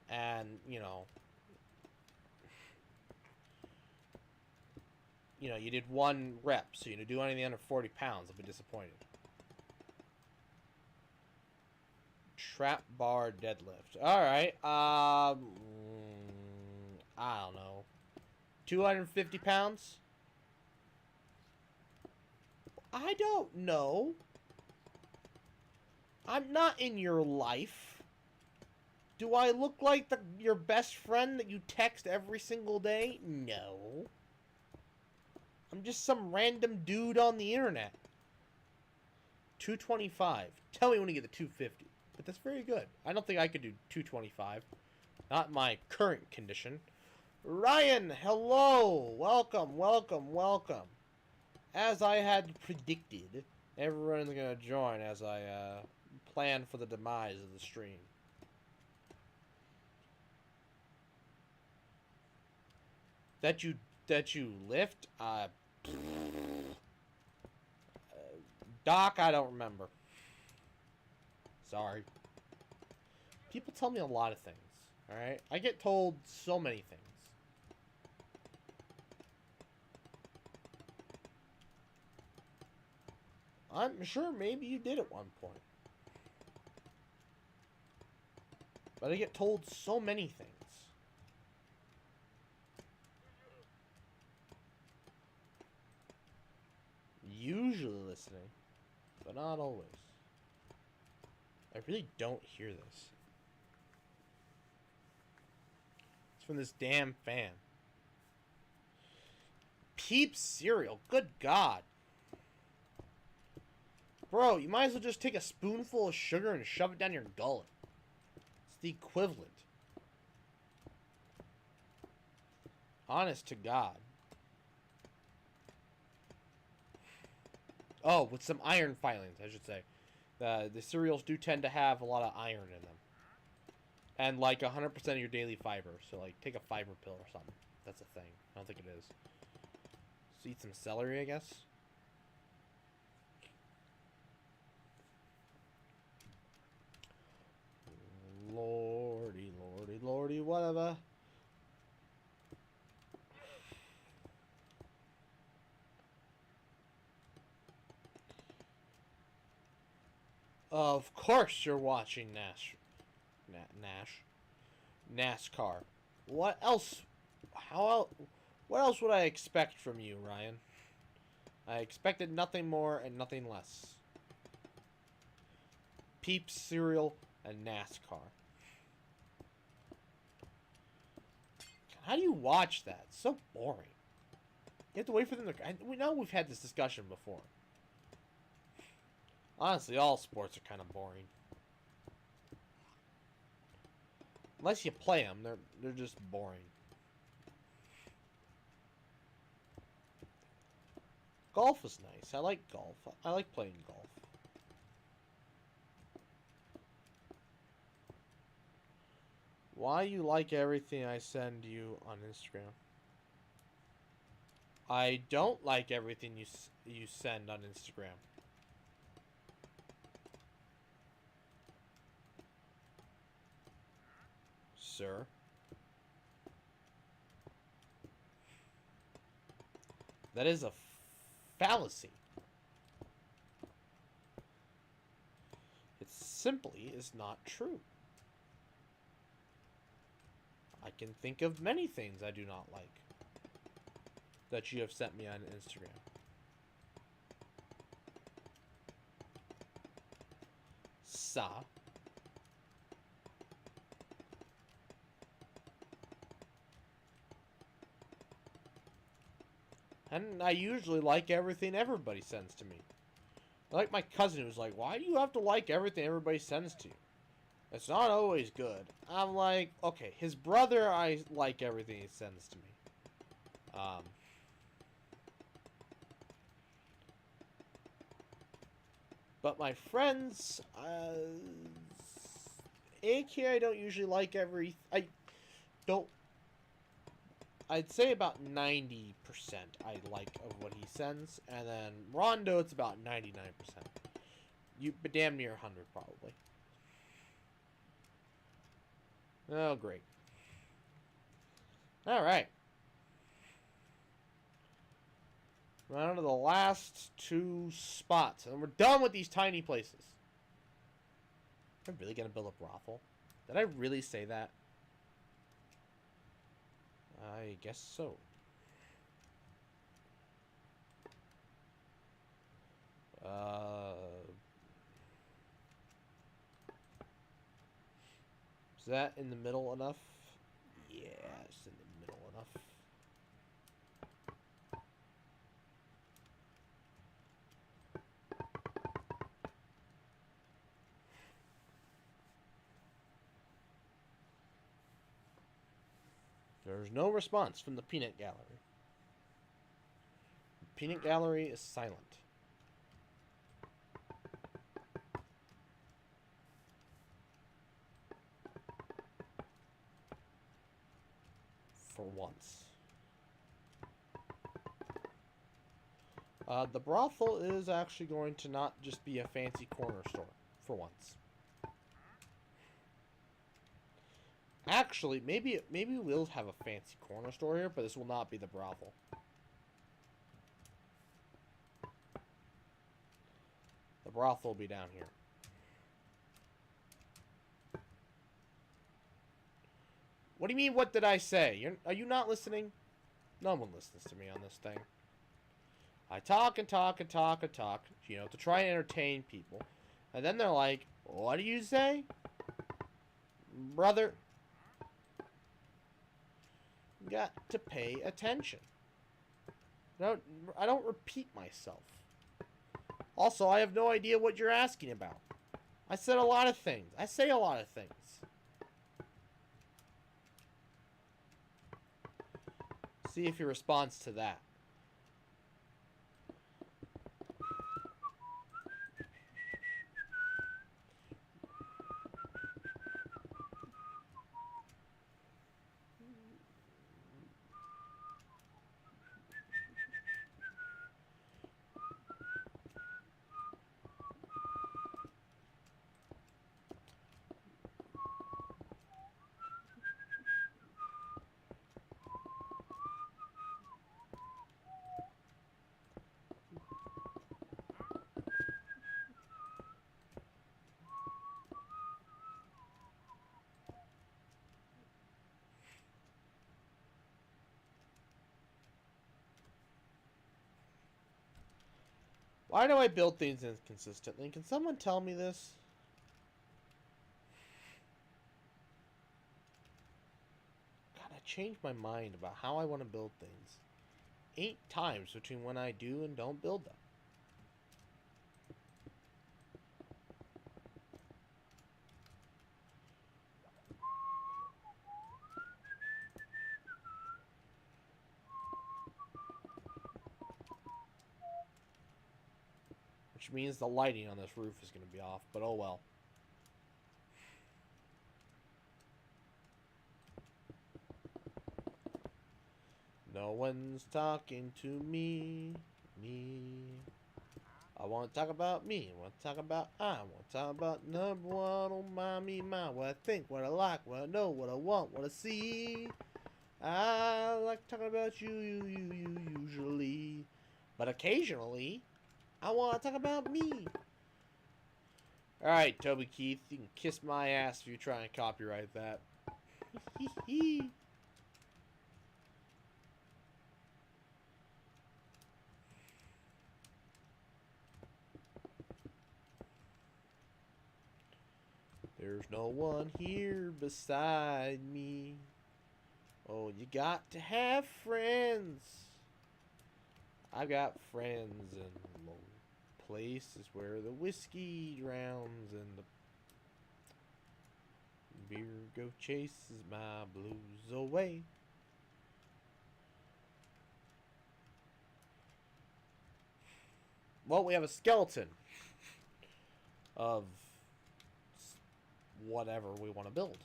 and you you did one rep. So you do anything under 40 pounds, I'll be disappointed. Trap bar deadlift. All right. I don't know. 250 pounds? I don't know. I'm not in your life. Do I look like your best friend that you text every single day? No. I'm just some random dude on the internet. 225. Tell me when you get the 250. But that's very good. I don't think I could do 225. Not my current condition. Ryan, hello. Welcome, welcome, welcome. As I had predicted, everyone's going to join as I plan for the demise of the stream. That you lift? Doc, I don't remember. Sorry. People tell me a lot of things, alright? I get told so many things. I'm sure maybe you did at one point. But I get told so many things. Usually listening, but not always. I really don't hear this. It's from this damn fan. Peeps cereal. Good God. Bro, you might as well just take a spoonful of sugar and shove it down your gullet. It's the equivalent. Honest to God. Oh, with some iron filings, I should say. The cereals do tend to have a lot of iron in them. And like 100% of your daily fiber. So like take a fiber pill or something. That's a thing. I don't think it is. So eat some celery, I guess. Lordy, lordy, lordy, whatever. Of course you're watching NASCAR. What else? What else would I expect from you, Ryan? I expected nothing more and nothing less. Peeps, cereal, and NASCAR. How do you watch that? It's so boring. You have to wait for them to... We know we've had this discussion before. Honestly, all sports are kind of boring. Unless you play them, they're just boring. Golf is nice. I like golf. I like playing golf. Why you like everything I send you on Instagram? I don't like everything you send on Instagram. Sir. That is a fallacy. It simply is not true. I can think of many things I do not like that you have sent me on Instagram. Sa. And I usually like everything everybody sends to me. Like my cousin who's like, why do you have to like everything everybody sends to you? It's not always good. I'm like, okay, his brother, I like everything he sends to me. But my friends, AK, I don't usually like I don't, I'd say about 90% I like of what he sends. And then Rondo, it's about 99%. But damn near 100 probably. Oh, great. Alright. We're on to the last two spots. And we're done with these tiny places. Am I really going to build a brothel? Did I really say that? I guess so. Is that in the middle enough? Yeah, it's in the middle enough. There's no response from the peanut gallery. The peanut gallery is silent. For once. The brothel is actually going to not just be a fancy corner store. For once. Actually, maybe we'll have a fancy corner store here, but this will not be the brothel. The brothel will be down here. What do you mean, what did I say? Are you not listening? No one listens to me on this thing. I talk and talk and talk and talk, you know, to try and entertain people. And then they're like, what do you say? Brother, you got to pay attention. No, I don't repeat myself. Also, I have no idea what you're asking about. I said a lot of things. I say a lot of things. See if he responds to that. Why do I build things inconsistently? Can someone tell me this? God, I changed my mind about how I want to build things 8 times between when I do and don't build them. Which means the lighting on this roof is going to be off, but oh well. No one one's talking to me. I want to talk about me. I want to talk about I want to talk about number one on my. What I think, what I like, what I know, what I want, what I see. I like talking about you usually. But occasionally, I want to talk about me. Alright, Toby Keith, you can kiss my ass if you try and copyright that. There's no one here beside me. Oh, you got to have friends. I've got friends in low places where the whiskey drowns and the beer go chases my blues away. Well, we have a skeleton of whatever we want to build.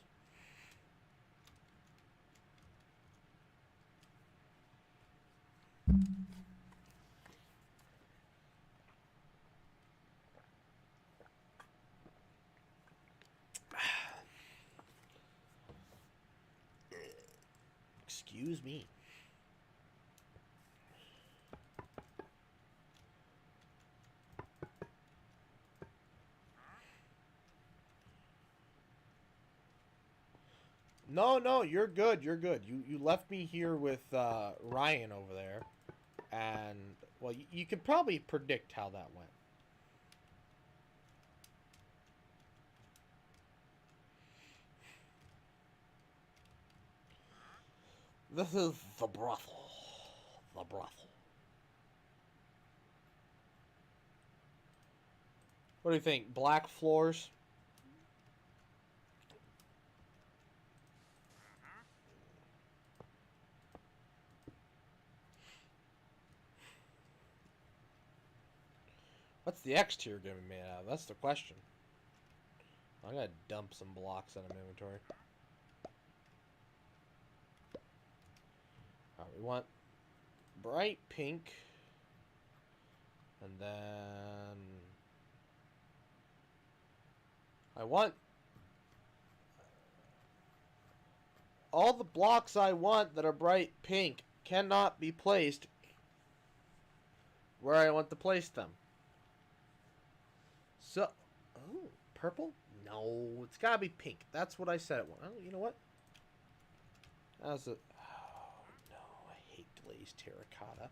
Excuse me. No, you're good. You're good. You left me here with Ryan over there, and well, you could probably predict how that went. This is the brothel. The brothel. What do you think? Black floors? What's the exterior gonna be made out of? That's the question. I gotta dump some blocks out of my inventory. Alright, we want bright pink. And then I want all the blocks I want that are bright pink cannot be placed where I want to place them. So, oh, purple? No, it's gotta be pink. That's what I said it was. Oh, you know what? That's a. Oh no, I hate glazed terracotta.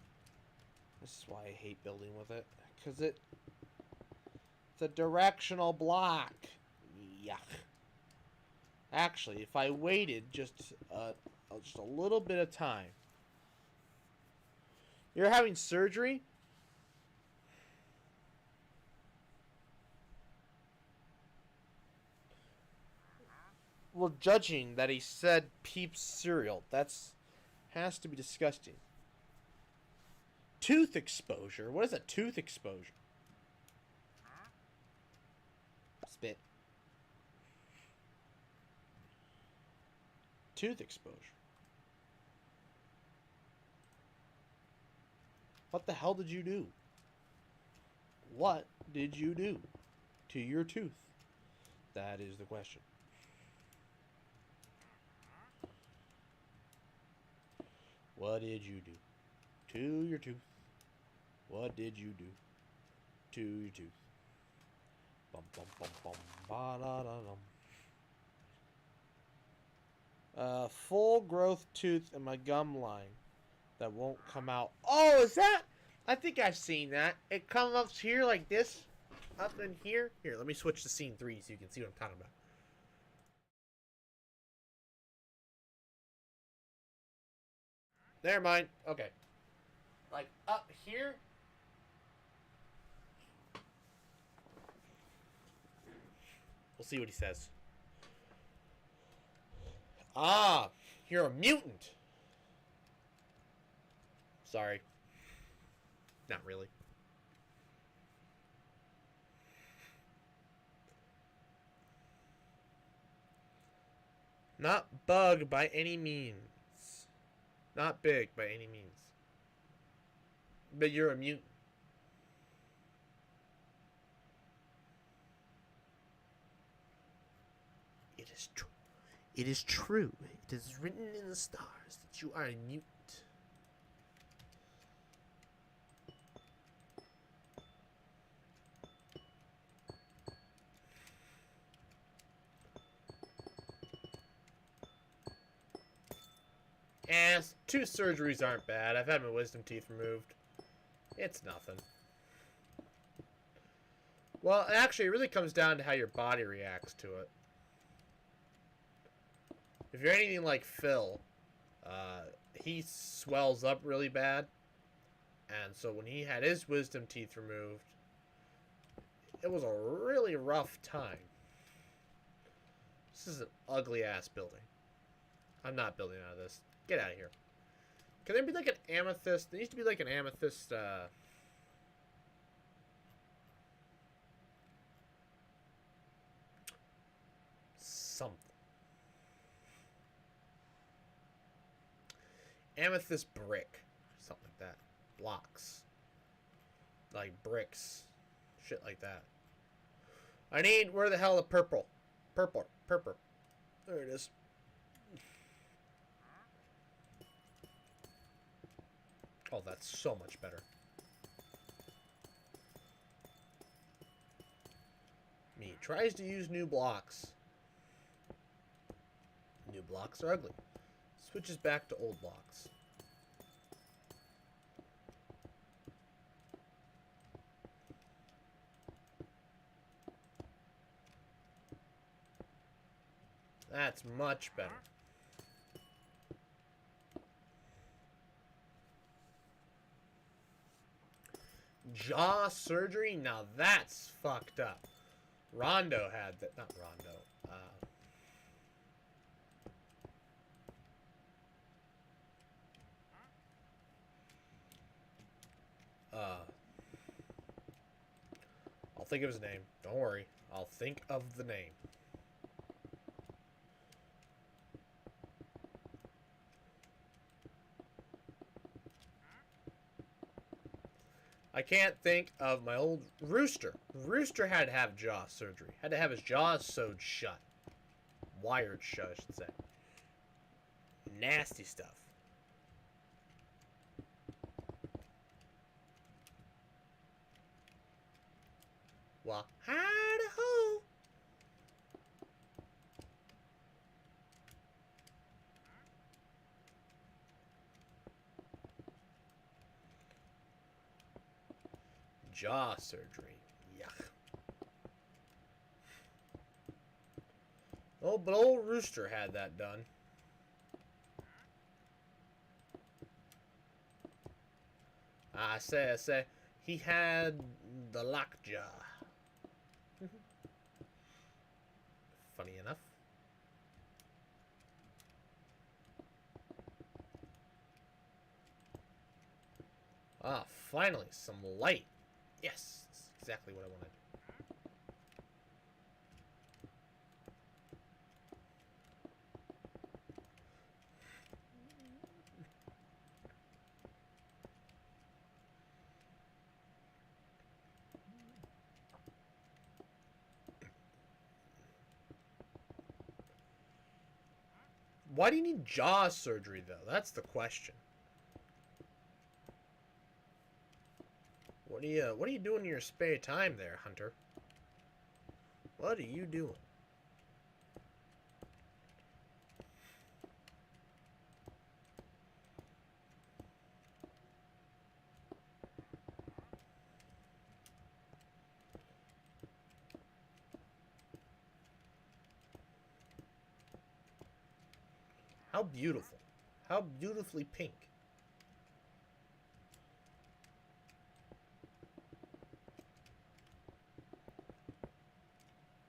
This is why I hate building with it, because it's a directional block. Yuck. Actually, if I waited just a little bit of time. You're having surgery? Well, judging that he said Peeps cereal, that's has to be disgusting. Tooth exposure? What is a tooth exposure? Spit. Tooth exposure. What the hell did you do? What did you do to your tooth? That is the question. What did you do to your tooth? What did you do to your tooth? Bum bum bum bum ba da da dum. Full growth tooth in my gum line that won't come out. Oh, is that? I think I've seen that. It comes up here like this, up in here. Here, let me switch to scene 3 so you can see what I'm talking about. Never mind. Okay. Like up here. We'll see what he says. Ah, you're a mutant. Sorry. Not really. Not bug by any means. Not big by any means. But you're a mutant. It is true. It is true. It is written in the stars that you are a mutant. And 2 surgeries aren't bad. I've had my wisdom teeth removed. It's nothing. Well, actually, it really comes down to how your body reacts to it. If you're anything like Phil, he swells up really bad. And so when he had his wisdom teeth removed, it was a really rough time. This is an ugly-ass building. I'm not building out of this. Get out of here. Can there be like an amethyst? There needs to be like an amethyst, something. Amethyst brick. Something like that. Blocks. Like bricks. Shit like that. I need, where the hell the purple? Purple. There it is. Oh, that's so much better. Me tries to use new blocks. New blocks are ugly. Switches back to old blocks. That's much better. Jaw surgery? Now that's fucked up. Rondo had that. Not Rondo. I'll think of his name. Don't worry. I'll think of the name. I can't think of my old Rooster. Rooster had to have jaw surgery. Had to have his jaws sewed shut. Wired shut, I should say. Nasty stuff. Well, howdy-ho. Jaw surgery. Yuck. Oh, but old Rooster had that done. I say, he had the lockjaw. Funny enough. Ah, finally, some light. Yes, that's exactly what I wanted. Why do you need jaw surgery, though? That's the question. What are you doing in your spare time there, Hunter? What are you doing? How beautiful. How beautifully pink.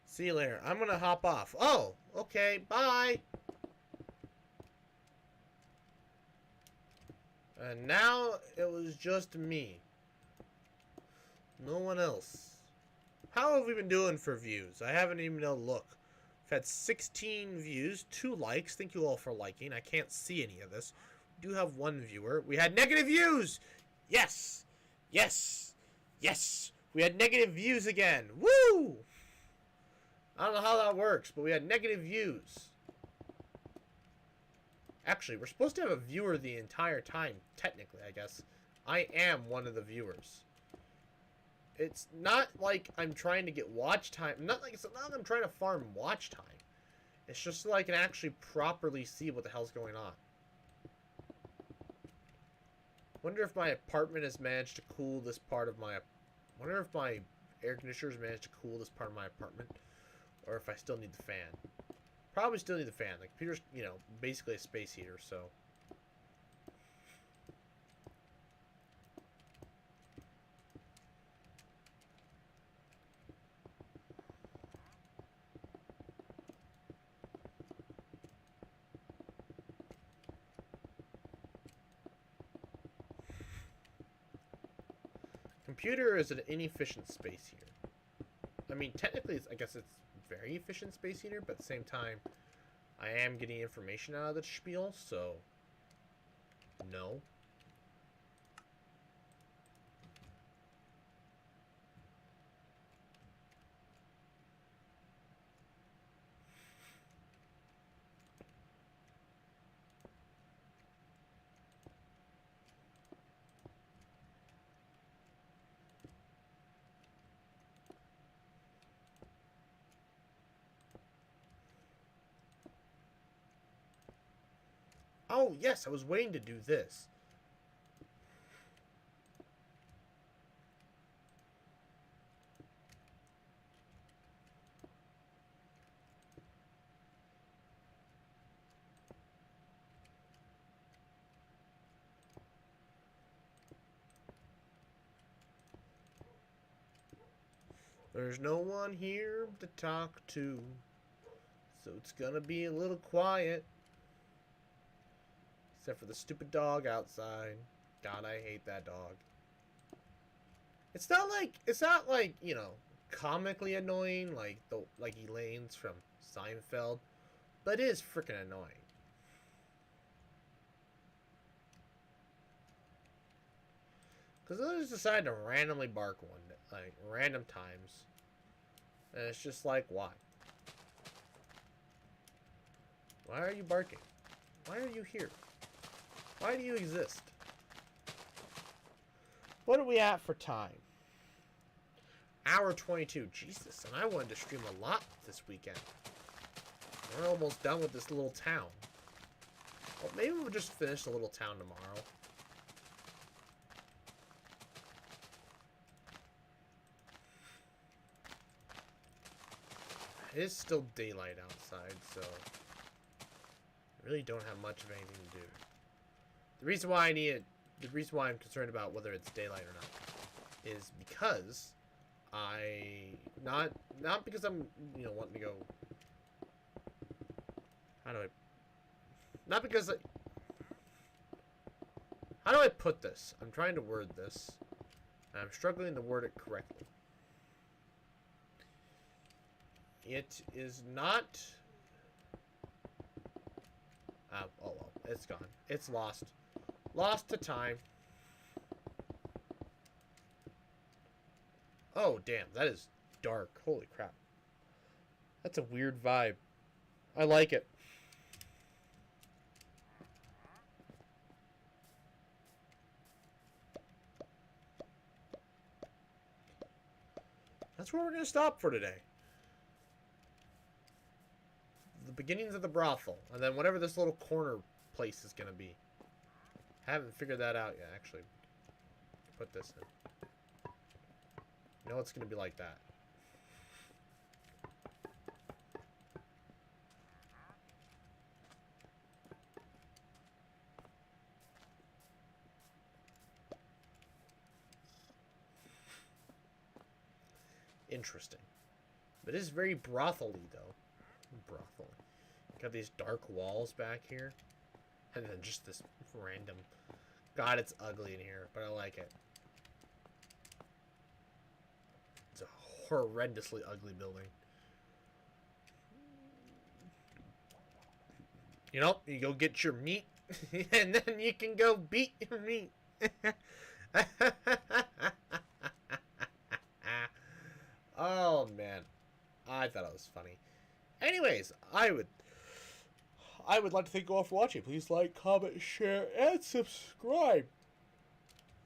See you later. I'm gonna hop off. Oh, okay, bye. And now it was just me. No one else. How have we been doing for views? I haven't even had a look. We've had 16 views, 2 likes. Thank you all for liking. I can't see any of this. do have one viewer. We had negative views! Yes! Yes! Yes! We had negative views again! Woo! I don't know how that works, but we had negative views. Actually, we're supposed to have a viewer the entire time, technically, I guess. I am one of the viewers. It's not like I'm trying to get watch time. It's not like I'm trying to farm watch time. It's just so I can actually properly see what the hell's going on. Wonder if my apartment has managed to cool this part of my... Wonder if my air conditioner has managed to cool this part of my apartment. Or if I still need the fan. Probably still need the fan. The computer's, you know, basically a space heater, so... Computer is an inefficient space heater. I mean, technically, I guess it's very efficient space heater, but at the same time, I am getting information out of the spiel, so no. Oh, yes, I was waiting to do this. There's no one here to talk to, so it's gonna be a little quiet. Except for the stupid dog outside. God, I hate that dog. It's not like, you know, comically annoying like Elaine's from Seinfeld, but it is freaking annoying. Because they'll just decide to randomly bark one day, like random times. And it's just like, why? Why are you barking? Why are you here? Why do you exist? What are we at for time? Hour 22. Jesus, and I wanted to stream a lot this weekend. We're almost done with this little town. Well, maybe we'll just finish the little town tomorrow. It is still daylight outside, so I really don't have much of anything to do. The reason why I'm concerned about whether it's daylight or not is because not because I'm, you know, wanting to go. How do I put this? I'm trying to word this, and I'm struggling to word it correctly. It is not. Oh well, it's gone. It's lost. Lost to time. Oh, damn. That is dark. Holy crap. That's a weird vibe. I like it. That's where we're going to stop for today. The beginnings of the brothel. And then whatever this little corner place is going to be. Haven't figured that out yet, actually. Put this in. You know it's going to be like that. Interesting. But it is very brothel-y, though. Brothel. Got these dark walls back here. And then just this random... God, it's ugly in here, but I like it. It's a horrendously ugly building. You know, you go get your meat And then you can go beat your meat. Oh man, I thought it was funny. Anyways, I would like to thank you all for watching. Please like, comment, share, and subscribe.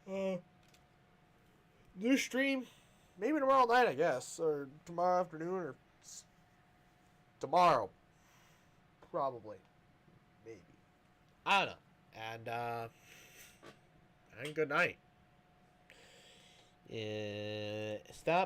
New stream, maybe tomorrow night, I guess, or tomorrow afternoon, or tomorrow, probably, maybe. I don't know. And good night. Stop.